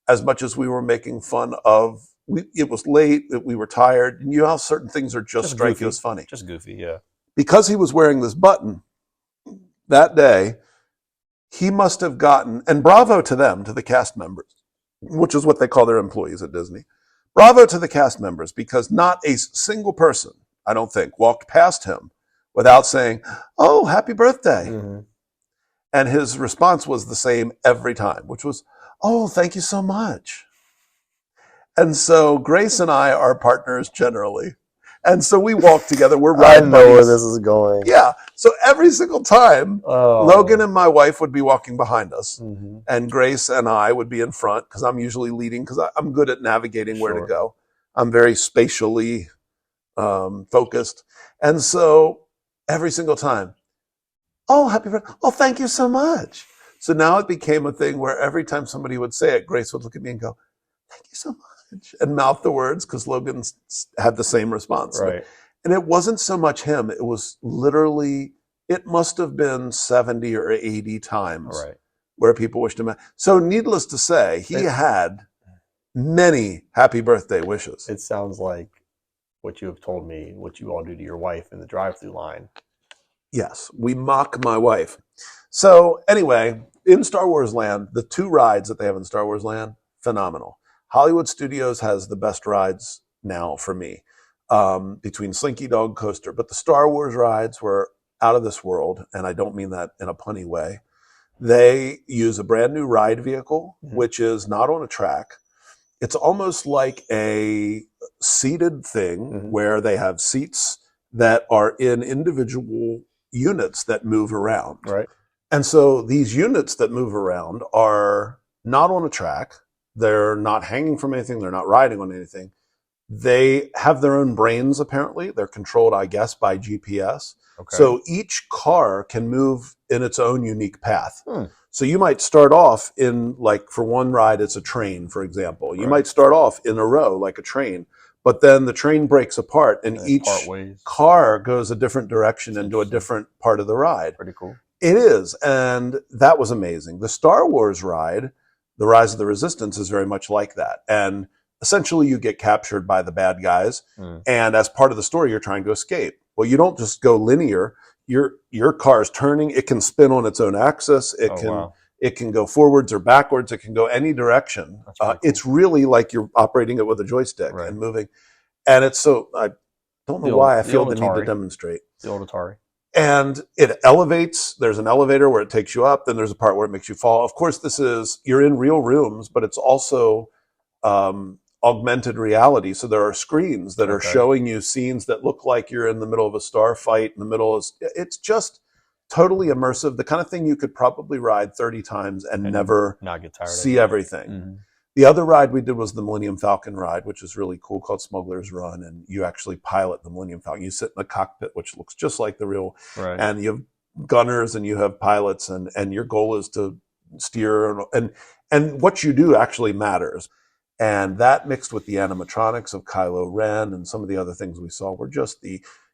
as much as we were making fun of. It was late, we were tired, and you know how certain things are just strike goofy. you as funny. Just goofy, yeah. Because he was wearing this button that day, he must have gotten, and bravo to them, to the cast members, which is what they call their employees at Disney. Bravo to the cast members, because not a single person, I don't think, walked past him without saying, "Oh, happy birthday." Mhm. And his response was the same every time, which was, "Oh, thank you so much." And so Grace and I are partners generally. And so we walk together. We're ride buddies. is going. Yeah. So every single time, Oh. Logan and my wife would be walking behind us, Mhm. and Grace and I would be in front, because I'm usually leading, because I'm good at navigating where to Sure. go. I'm very spatially focused. And so every single time, "Oh, happy birthday. Oh, thank you so much." So now it became a thing where every time somebody would say it, Grace would look at me and go, "Thank you so much," and mouth the words, because Logan had the same response. Right. And it wasn't so much him. It was literally, it must have been 70 or 80 times All right. where people wished him. So needless to say, he had many happy birthday wishes. It sounds like what you have told me, what you all do to your wife in the drive-through line. Yes, we mock my wife. So anyway, in Star Wars Land, the 2 rides that they have in Star Wars Land, phenomenal. Hollywood Studios has the best rides now for me, between Slinky Dog Coaster. But the Star Wars rides were out of this world, and I don't mean that in a punny way. They use a brand new ride vehicle, which is not on a track. It's almost like a seated thing where they have seats that are in individual units that move around. Right. And so these units that move around are not on a track. They're not hanging from anything. They're not riding on anything. They have their own brains, apparently. They're controlled, I guess, by GPS. Okay. So each car can move in its own unique path. Hmm. So you might start off in, like, for one ride, it's a train, for example. You Right. might start off in a row like a train, but then the train breaks apart and And each part ways. car goes a different direction That's into a interesting. different part of the ride. Pretty cool. It is, and that was amazing. The Star Wars ride, The Rise of the Resistance, is very much like that. And essentially you get captured by the bad guys, and as part of the story, you're trying to escape. Well, you don't just go linear. Your car is turning. It can spin on its own axis. It can go forwards or backwards. It can go any direction. Cool. It's really like you're operating it with a joystick and moving. And it's so, I don't know why I feel the need to demonstrate. The old Atari. And it elevates. There's an elevator where it takes you up. Then there's a part where it makes you fall. Of course, you're in real rooms, but it's also augmented reality. So there are screens that are showing you scenes that look like you're in the middle of a star fight. It's just totally immersive. The kind of thing you could probably ride 30 times and never not get tired see everything. Mm-hmm. The other ride we did was the Millennium Falcon ride, which is really cool, called Smuggler's Run. And you actually pilot the Millennium Falcon. You sit in the cockpit, which looks just like the real, and you have gunners and you have pilots, and your goal is to steer, and what you do actually matters. And that, mixed with the animatronics of Kylo Ren and some of the other things we saw, were just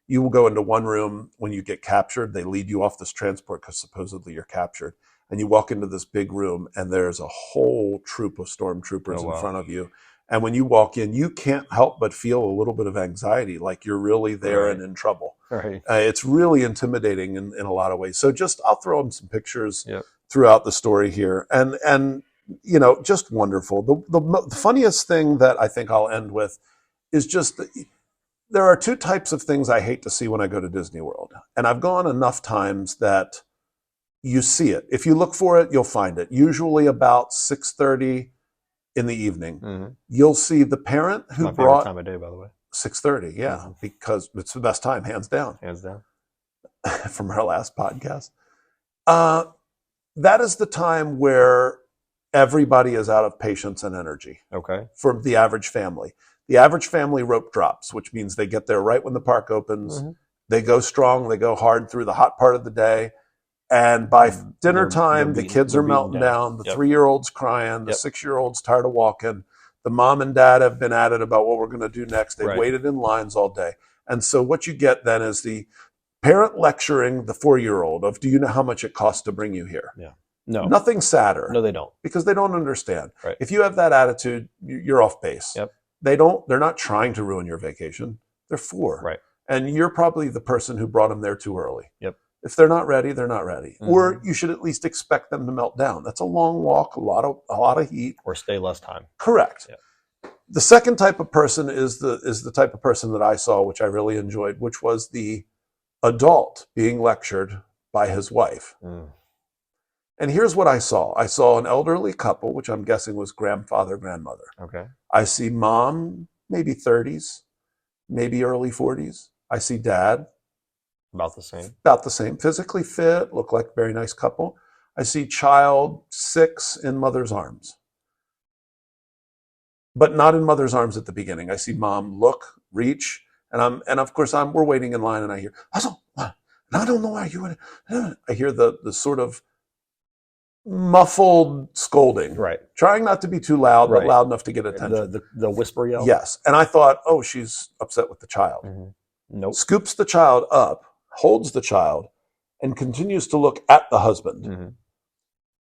you will go into one room when you get captured. They lead you off this transport because supposedly you're captured. And you walk into this big room and there's a whole troop of stormtroopers in front of you. And when you walk in, you can't help but feel a little bit of anxiety, like you're really there and in trouble. It's really intimidating in a lot of ways. So I'll throw in some pictures throughout the story here. And just wonderful. The funniest thing that I think I'll end with is just there are two types of things I hate to see when I go to Disney World. And I've gone enough times that you see it. If you look for it, you'll find it. Usually about 6:30 in the evening. You'll see the parent who my brought... favorite time of day, by the way. 6:30, because it's the best time, hands down. Hands down. From our last podcast. That is the time where everybody is out of patience and energy. For the average family. The average family rope drops, which means they get there right when the park opens. They go strong, they go hard through the hot part of the day. And by dinner time, the kids are melting down. The 3-year-old's crying. The 6-year-old's tired of walking. The mom and dad have been at it about what we're going to do next. They've waited in lines all day. And so what you get then is the parent lecturing the 4-year-old of, do you know how much it costs to bring you here? No. Nothing sadder. No, they don't. Because they don't understand. If you have that attitude, you're off base. They're not trying to ruin your vacation. They're 4. And you're probably the person who brought them there too early. If they're not ready, they're not ready. Or you should at least expect them to melt down. That's a long walk, a lot of heat. Or stay less time. Correct. The second type of person is the type of person that I saw, which I really enjoyed, which was the adult being lectured by his wife. And here's what I saw. I saw an elderly couple, which I'm guessing was grandfather, grandmother. I see mom, maybe 30s, maybe early 40s. I see dad. About the same. About the same. Physically fit, look like a very nice couple. I see child 6 in mother's arms. But not in mother's arms at the beginning. I see mom look, reach, and of course we're waiting in line, and I hear, I don't know why you would. I hear the sort of muffled scolding. Trying not to be too loud, but loud enough to get attention. The whisper yell? Yes. And I thought, oh, she's upset with the child. Nope. Scoops the child up, holds the child, and continues to look at the husband.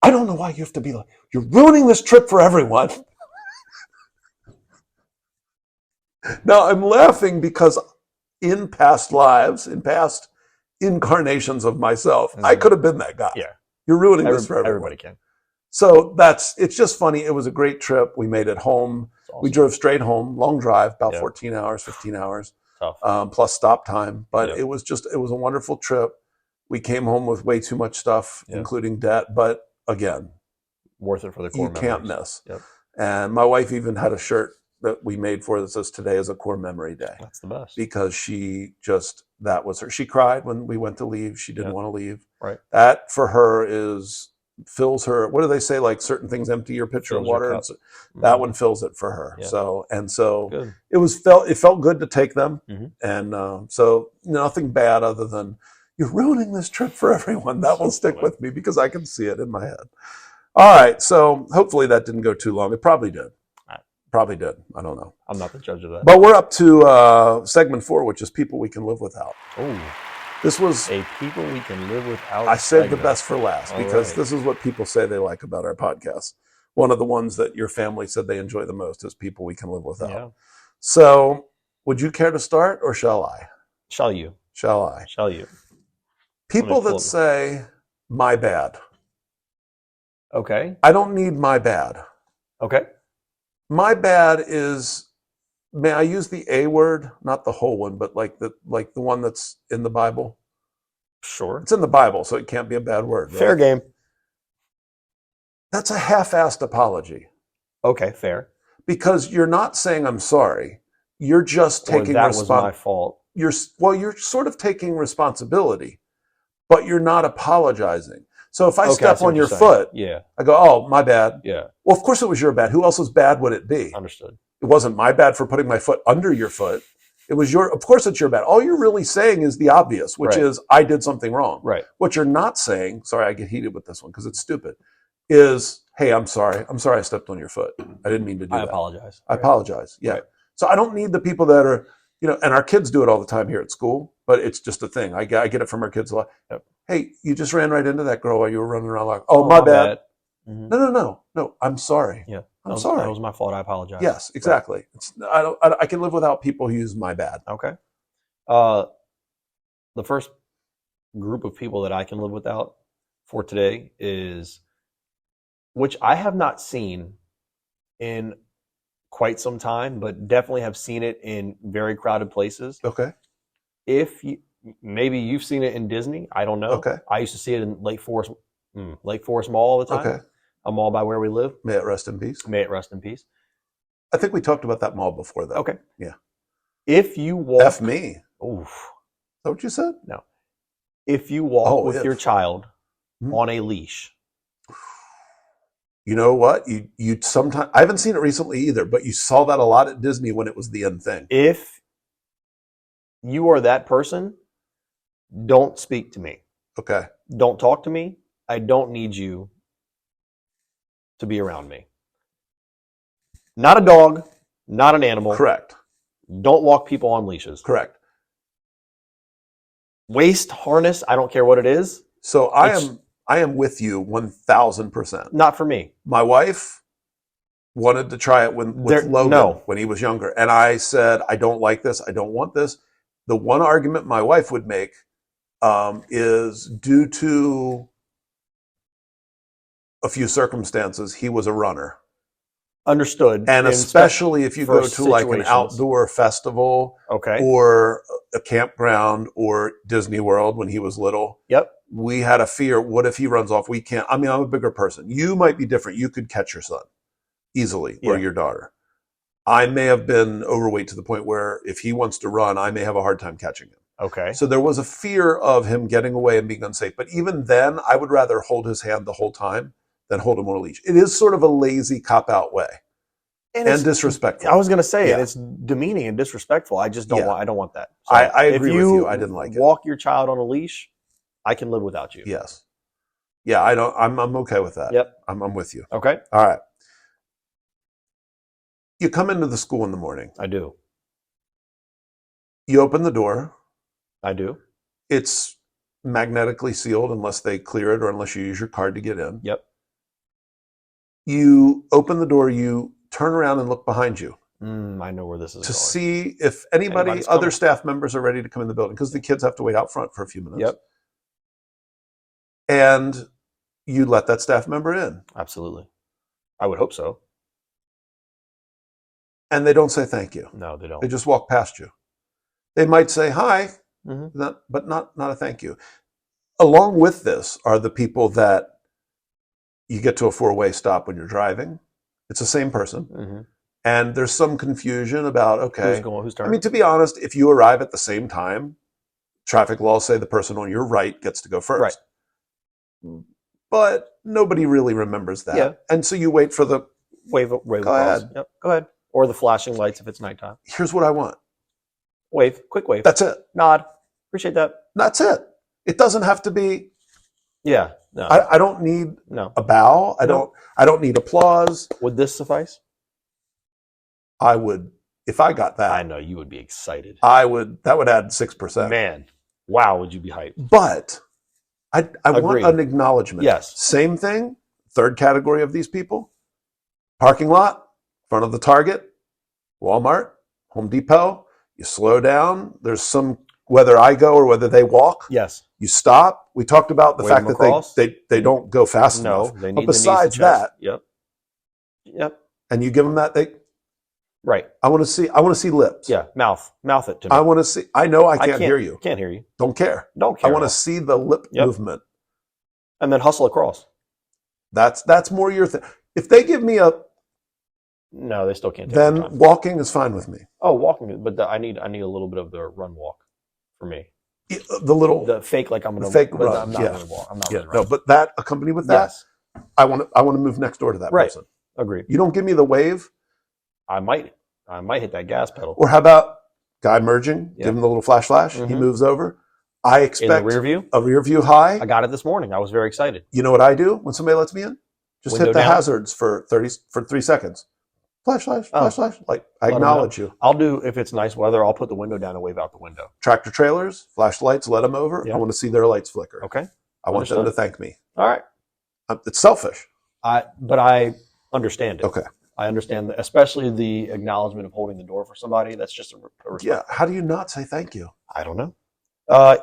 I don't know why you have to be like, you're ruining this trip for everyone. Now, I'm laughing because in past lives, in past incarnations of myself, I could have been that guy. You're ruining this for everyone. Everybody can. So it's just funny. It was a great trip. We made it home. Awesome. We drove straight home, long drive, about 14 hours, 15 hours. Plus stop time. But it was a wonderful trip. We came home with way too much stuff, including debt. But again, worth it for the core memories. You can't miss. And my wife even had a shirt that we made for that says, today is a core memory day. That's the best. Because that was her. She cried when we went to leave. She didn't want to leave. That for her fills her. What do they say? Like certain things empty your pitcher of water. That one fills it for her. So good. It felt good to take them. And so nothing bad other than, You're ruining this trip for everyone. That will stick funny. with me because I can see it in my head. All right, so hopefully that didn't go too long. It probably did. Probably did. I don't know. I'm not the judge of that. But we're up to segment 4, which is people we can live without. Oh, This was a people we can live without. I saved the segment. best for last All because right. this is what people say they like about our podcast. One of the ones that your family said they enjoy the most is people we can live without. Yeah. So, would you care to start or shall I? Shall you? Shall I? Shall you? People that flip. say, my bad. Okay. I don't need my bad. Okay. My bad is, may I use the A word? Not the whole one, but like the one that's in the Bible. Sure. It's in the Bible, so it can't be a bad word. Right? Fair game. That's a half-assed apology. Okay, fair. Because you're not saying I'm sorry. You're just Or taking that was my fault. You're sort of taking responsibility, but you're not apologizing. So if I step on your foot, yeah, I go, "Oh, my bad." Yeah. Well, of course it was your bad. Who else's bad would it be? Understood. It wasn't my bad for putting my foot under your foot. It was your. Of course, it's your bad. All you're really saying is the obvious, which is I did something wrong. Right. What you're not saying, sorry, I get heated with this one because it's stupid, is, hey, I'm sorry. I'm sorry I stepped on your foot. I didn't mean to do that. I apologize. I apologize. Yeah. Right. So I don't need the people that are, and our kids do it all the time here at school, but it's just a thing. I get it from our kids a lot. Yep. Hey, you just ran right into that girl while you were running around like, oh, my bad. Mm-hmm. No, I'm sorry. Yeah. I'm sorry. That was my fault. I apologize. Yes, exactly. Right. I can live without people who use my bad. Okay. The first group of people that I can live without for today is, which I have not seen in quite some time, but definitely have seen it in very crowded places. Okay. Maybe you've seen it in Disney. I don't know. Okay. I used to see it in Lake Forest Mall all the time. Okay. A mall by where we live. May it rest in peace. May it rest in peace. I think we talked about that mall before, though. Okay. Yeah. If you walk... F me. Oof. Is that what you said? No. If you walk with your child on a leash. You know what? You sometimes, I haven't seen it recently either, but you saw that a lot at Disney when it was the end thing. If you are that person, don't speak to me. Okay. Don't talk to me. I don't need you to be around me. Not a dog, not an animal. Correct. Don't walk people on leashes. Correct. Waist harness, I don't care what it is. So I am with you 1,000%. Not for me. My wife wanted to try it with Logan when he was younger. And I said, I don't like this. I don't want this. The one argument my wife would make is due to a few circumstances, he was a runner. Understood. And especially if you go to like an outdoor festival or a campground or Disney World when he was little. Yep. We had a fear, what if he runs off? We can't. I mean, I'm a bigger person. You might be different. You could catch your son easily or your daughter. I may have been overweight to the point where if he wants to run, I may have a hard time catching him. Okay. So there was a fear of him getting away and being unsafe. But even then, I would rather hold his hand the whole time than hold him on a leash. It is sort of a lazy cop-out way. And disrespectful. I was going to say it. It's demeaning and disrespectful. I just don't want. I don't want that. So I agree with you. I didn't like it. Walk your child on a leash. I can live without you. Yes. Yeah. I don't. I'm okay with that. Yep. I'm with you. Okay. All right. You come into the school in the morning. I do. You open the door. I do. It's magnetically sealed unless they clear it or unless you use your card to get in. Yep. You open the door. You turn around and look behind you. I know where this is going. To see if other staff members are ready to come in the building because the kids have to wait out front for a few minutes. Yep. And you let that staff member in. Absolutely. I would hope so. And they don't say thank you. No, they don't. They just walk past you. They might say hi, but not a thank you. Along with this are the people that you get to a four-way stop when you're driving. It's the same person. And there's some confusion about, okay. Who's turning? I mean, to be honest, if you arrive at the same time, traffic laws say the person on your right gets to go first. Right. But nobody really remembers that. Yeah. And so you wait for the wave go ahead. Yep, go ahead. Or the flashing lights if it's nighttime. Here's what I want. Wave, quick wave. That's it. Nod. Appreciate that. That's it. It doesn't have to be. Yeah. No. I don't need No. a bow. I don't need applause. Would this suffice? I would, if I got I that, know you would be excited. that would add 6%. Man, wow, would you be hyped? But I want Agreed. an acknowledgement. Yes. Same thing. Third category of these people: parking lot, front of the Target, Walmart, Home Depot. You slow down. There's some, whether I go or whether they walk. Yes. You stop. We talked about the Wave fact them that across. they don't go fast No, enough. they need But the knees to besides chest. that, Yep. and you give them that, Right. I want to see lips. Yeah. Mouth it to me. I want to see. I know I can't hear you. Can't hear you. Don't care. Don't care. I want to see the lip movement. And then hustle across. That's more your thing. If they give me a, no, they still can't. Take their then time. walking is fine with me. Oh, walking, but I need a little bit of the run walk for me. The fake, like I'm gonna fake but run. I'm not really walk. I'm not really running. No, but that accompanied with that, Yes. I want to move next door to that Right. person. Agreed. You don't give me the wave, I might hit that gas pedal. or how about guy merging? Yeah. Give him the little flash. He Mhm. moves over. I In expect the rear view, a rear view high. I got it this morning. I was very excited. You know what I do when somebody lets me in? Just Window hit the down? hazards for 3 seconds. Flash. Oh. Like, I Let 'em acknowledge you. I'll do, if it's nice weather, I'll put the window down and wave out the window. Tractor trailers, flashlights, let them over. Yeah. I want to see their lights flicker. Okay. I want them to Understood. thank me. All right. It's selfish. But I understand it. Okay. I understand that, especially the acknowledgement of holding the door for somebody. That's just a respect. Yeah. How do you not say thank you? I don't know.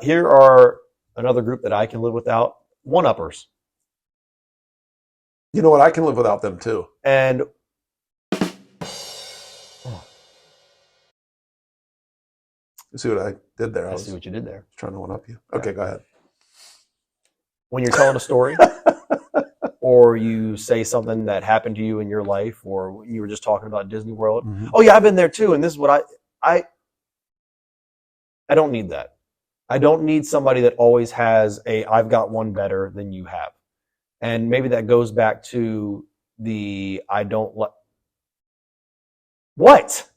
Here are another group that I can live without: one-uppers. You know what? I can live without them too. And You see what I did there? I I was see what you did there. trying to one up you. Okay, go ahead. When you're telling a story, or you say something that happened to you in your life, or you were just talking about Disney World. Mhm. Oh yeah, I've been there too, and this is what I don't need that. I don't need somebody that always has I've got one better than you have. And maybe that goes back to the I don't like what?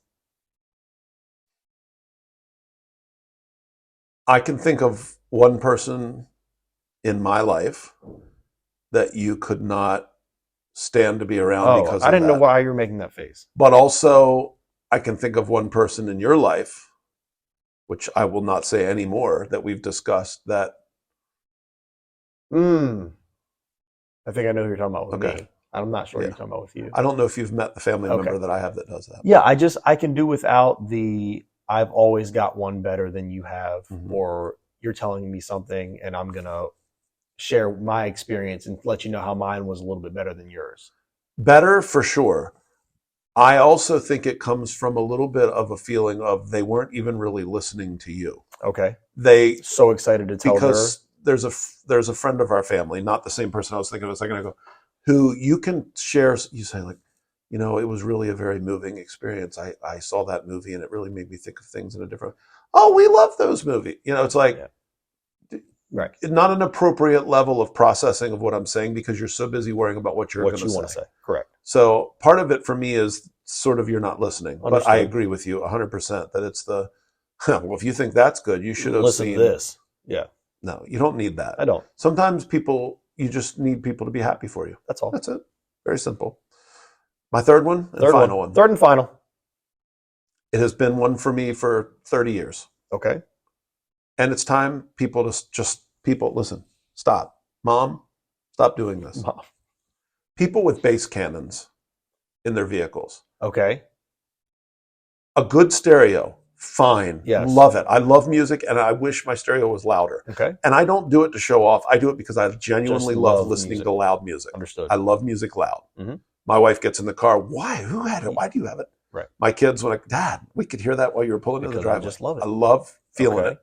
I can think of one person in my life that you could not stand to be around because of I didn't know that. why you were making that face. But also, I can think of one person in your life, which I will not say anymore, that we've discussed that. I think I know who you're talking about with Okay. me. I'm not sure Yeah. who you're talking about with you. I don't know if you've met the family Okay. member that I have that does that. Yeah, I can do without the I've always got one better than you have, Mhm. or you're telling me something and I'm gonna share my experience and let you know how mine was a little bit better than yours. Better for sure. I also think it comes from a little bit of a feeling of they weren't even really listening to you. Okay. They So excited to tell because there's a friend of our family, not the same person I was thinking of a second ago, who you can share. You say like, it was really a very moving experience. I saw that movie and it really made me think of things in a different. Oh, we love those movies. It's like. Yeah. Right. Not an appropriate level of processing of what I'm saying because you're so busy worrying about what you're going to say. want to say. Correct. So part of it for me is sort of you're not listening. But I Understood. agree with you 100% that it's the, well, if you think that's good, you should have Listen seen to this. Yeah. No, you don't need that. I don't. Sometimes you just need people to be happy for you. That's all. That's it. Very simple. My third one and Third final one. Third and final. It has been one for me for 30 years. Okay. And it's time people listen, stop. Mom, stop doing this. Mom. People with bass cannons in their vehicles. Okay. A good stereo, fine. Yes. Love it. I love music and I wish my stereo was louder. Okay. And I don't do it to show off. I do it because I genuinely Just love love listening music. to loud music. Understood. I love music loud. Mhm. My wife gets in the car. Why? Who had it? Why do you have it? Right. My kids, Dad, we could hear that while you were pulling in the Because I driveway. just love it. I love feeling Okay. it.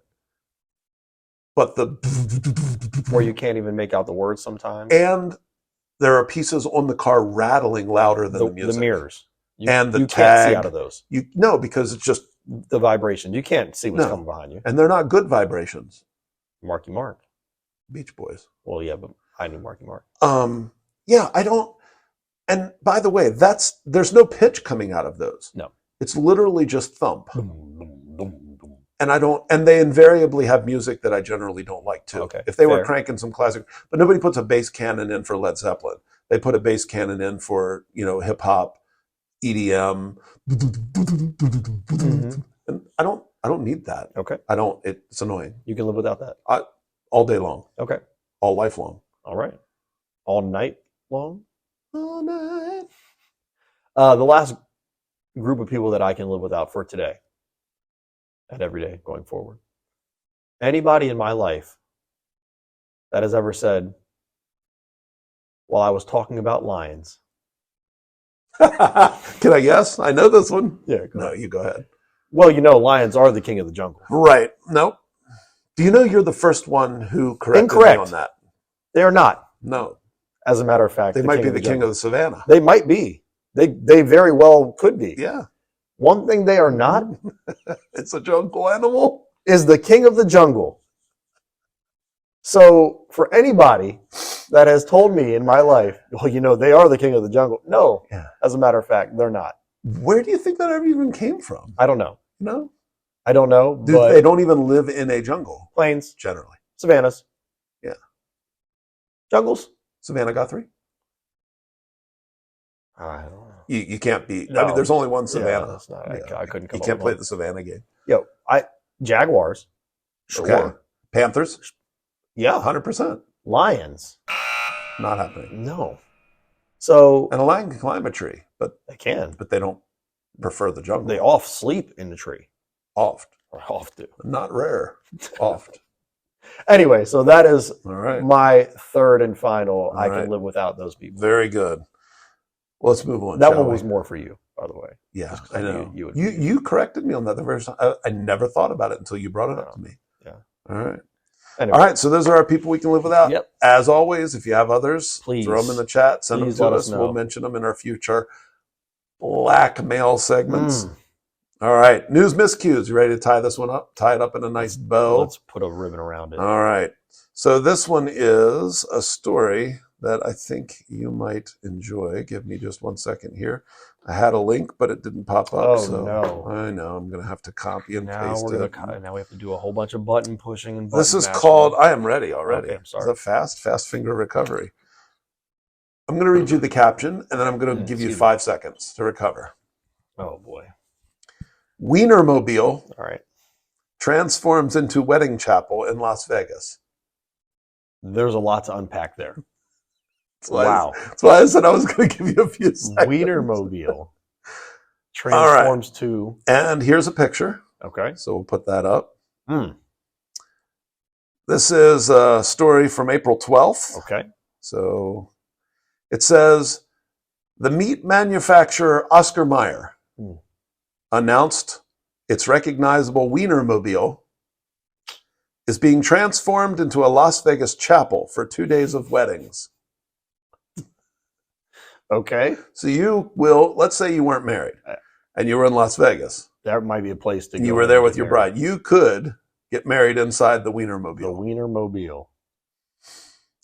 But Where you can't even make out the words sometimes. and there are pieces on the car rattling louder than the music. The mirrors. And the you can't see tag. out of those. No, because it's just, The vibration. You can't see what's No. coming behind you. and they're not good vibrations. Marky Mark. Beach Boys. Well, yeah, but I knew Marky Mark. Yeah, I don't. And by the way, there's no pitch coming out of those. No. It's literally just thump. Boom, boom, boom, boom. and I don't, and they invariably have music that I generally don't like too. Okay, If they were fair. cranking some classic, but nobody puts a bass cannon in for Led Zeppelin. They put a bass cannon in for, hip hop, EDM, Mhm. and I don't need that. Okay. It's annoying. You can live without that. All day long, Okay. all life long. All right. All night long? All night. The last group of people that I can live without for today and every day going forward. Anybody in my life that has ever said, while I was talking about lions. Can I guess? I know this one. Yeah, No, you go ahead. Well, lions are the king of the jungle. Right. Nope. Do you know you're the first one who corrected Incorrect. me on that? They are not. No. As a matter of fact, They might be the king of the savannah. They might be. They very well could be. Yeah. One thing they are not It's a jungle animal. is the king of the jungle. So for anybody that has told me in my life, well, they are the king of the jungle. No, Yeah. as a matter of fact, they're not. Where do you think that ever even came from? I don't know. No. I don't know. But They don't even live in a jungle, plains, generally. savannas. Yeah. Jungles. Savannah Guthrie? I don't know. You can't be. I No. mean, there's only one Yeah, savannah. that's not, Yeah. I couldn't come You up can't with play one. the savannah game. Jaguars. Sure. Okay. Panthers? Yeah. 100%. Lions. Not happening. No. So And a lion can climb a tree, but they can. they don't prefer the jungle. They off sleep in the tree. Oft. Or off do. Not rare. Oft. Anyway, so that is All right. my third and final. All I right. can live without those people. Very good. Well, let's move on. That shall one we? was more for you, by the way. Yeah, Just 'cause I I knew know. you would- You corrected me on that the first time. I never thought about it until you brought it up to me. Yeah. All right. Anyway, All right. So those are our people we can live without. Yep. As always, if you have others, Please. throw them in the chat. Send Please them to let us. us know. We'll mention them in our future Blackmail segments. Mm. All right. News miscues. You ready to tie this one up? Tie it up in a nice bow. Let's put a ribbon around it. All right. So this one is a story that I think you might enjoy. Give me just 1 second here. I had a link, but it didn't pop up. Oh, so no. I know. I'm going to have to copy and Now paste we're it. now we have to do a whole bunch of button pushing and button This is mashing. called, I am ready already. Okay, I'm sorry. Is that fast finger recovery? I'm going to read you the caption, and then I'm going to give you Excuse me. 5 seconds to recover. Oh boy. Wienermobile All right. transforms into wedding chapel in Las Vegas. There's a lot to unpack there. That's why Wow. That's why I said I was going to give you a few seconds. Wienermobile transforms to. And here's a picture. Okay. So we'll put that up. Mm. This is a story from April 12th. Okay. So it says, the meat manufacturer Oscar Mayer announced its recognizable Wienermobile is being transformed into a Las Vegas chapel for 2 days of weddings. Okay. So you will, let's say you weren't married and you were in Las Vegas. That might be a place to And go. you were there with your bride. You could get married inside the Wienermobile. The Wienermobile.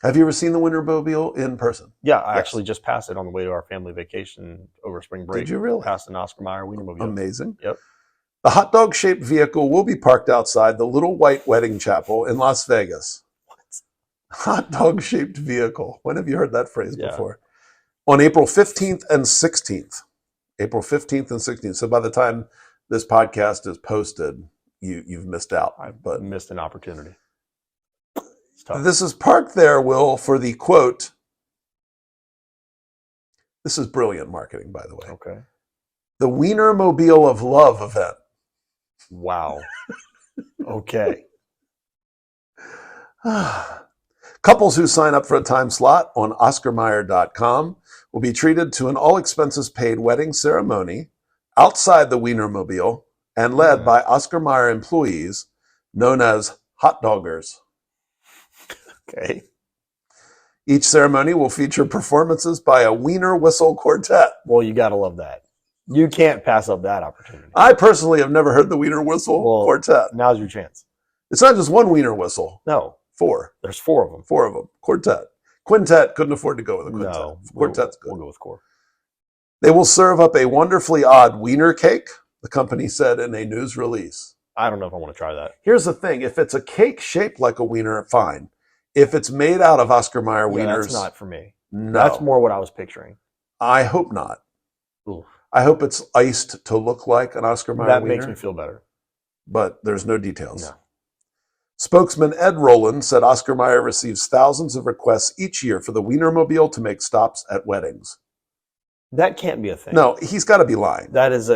Have you ever seen the Wienermobile in person? Yeah, I Yes. actually just passed it on the way to our family vacation over spring break. Did you really? Passed an Oscar Mayer Wienermobile. Amazing. Yep. The hot dog shaped vehicle will be parked outside the Little White Wedding Chapel in Las Vegas. What? Hot dog shaped vehicle. When have you heard that phrase Yeah. before? On April 15th and 16th. April 15th and 16th. So by the time this podcast is posted, you've missed out. I But missed an opportunity. It's tough. this is parked there, Will, for the quote. This is brilliant marketing, by the way. Okay. The Wienermobile of Love event. Wow. Okay. Couples who sign up for a time slot on OscarMayer.com will be treated to an all-expenses-paid wedding ceremony outside the Wienermobile and led by Oscar Mayer employees known as hot doggers. Okay. Each ceremony will feature performances by a Wiener Whistle Quartet. Well, you got to love that. You can't pass up that opportunity. I personally have never heard the Wiener Whistle Well, Quartet. Now's your chance. It's not just one Wiener Whistle. No, 4. there's 4 of them. 4 of them. Quartet. Quintet. Couldn't afford to go with a quintet. No, Quartet's good. We'll go with core. They will serve up a wonderfully odd wiener cake, the company said in a news release. I don't know if I want to try that. Here's the thing: if it's a cake shaped like a wiener, fine. If it's made out of Oscar Mayer wieners, that's not for me. no. That's more what I was picturing. I hope not. Ooh. I hope it's iced to look like an Oscar Mayer That wiener. makes me feel better. But there's no details. No. Spokesman Ed Rowland said Oscar Mayer receives thousands of requests each year for the Wienermobile to make stops at weddings. That can't be a thing. No, he's got to be lying. That is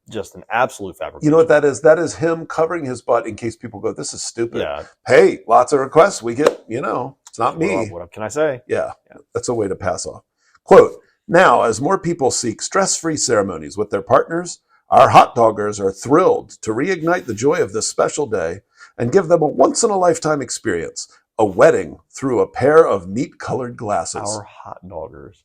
just an absolute fabrication. You know what that is? That is him covering his butt in case people go, this is stupid. Yeah. Hey, lots of requests. We get, it's not me. What can I say? Yeah, that's a way to pass off. Quote, now, as more people seek stress-free ceremonies with their partners, our hot doggers are thrilled to reignite the joy of this special day and give them a once-in-a-lifetime experience, a wedding through a pair of meat-colored glasses. Our hot doggers.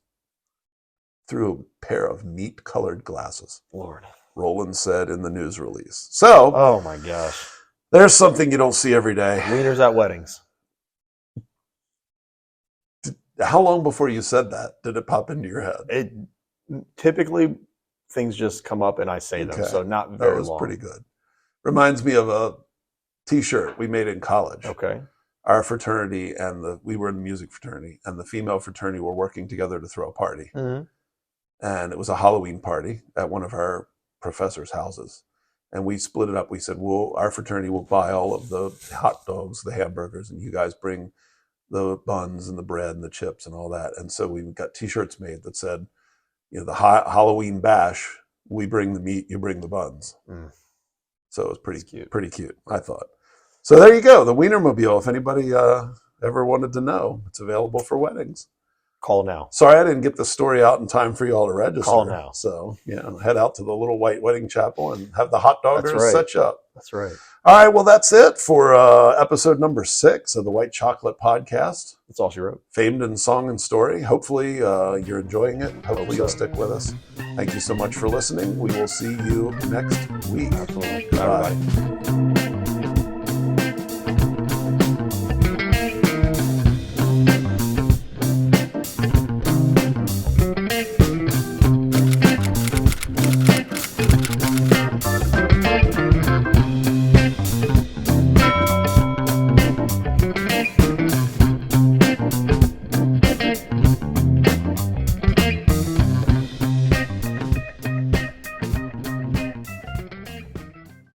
Through a pair of meat-colored glasses, Lord. Rowland said in the news release. So, oh my gosh. There's something you don't see every day. Wieners at weddings. How long before you said that did it pop into your head? Typically, things just come up and I say them, so not very long. That was pretty good. Reminds me of a T-shirt we made in college. Okay. Our fraternity and we were in the music fraternity, and the female fraternity were working together to throw a party. Mm-hmm. And it was a Halloween party at one of our professors' houses. And we split it up. We said, our fraternity will buy all of the hot dogs, the hamburgers, and you guys bring the buns and the bread and the chips and all that. And so we got T-shirts made that said, the Halloween bash, we bring the meat, you bring the buns. Mm. So it was pretty cute, I thought. So there you go, the Wienermobile. If anybody ever wanted to know, it's available for weddings. Call now. Sorry I didn't get the story out in time for you all to register. Call now. So, head out to the little white wedding chapel and have the hot doggers set you up. That's right. All right, well, that's it for episode number 6 of the White Chocolate Podcast. That's all she wrote. Famed in song and story. Hopefully you're enjoying it. Hopefully you'll stick with us. Thank you so much for listening. We will see you next week. Absolutely. Bye.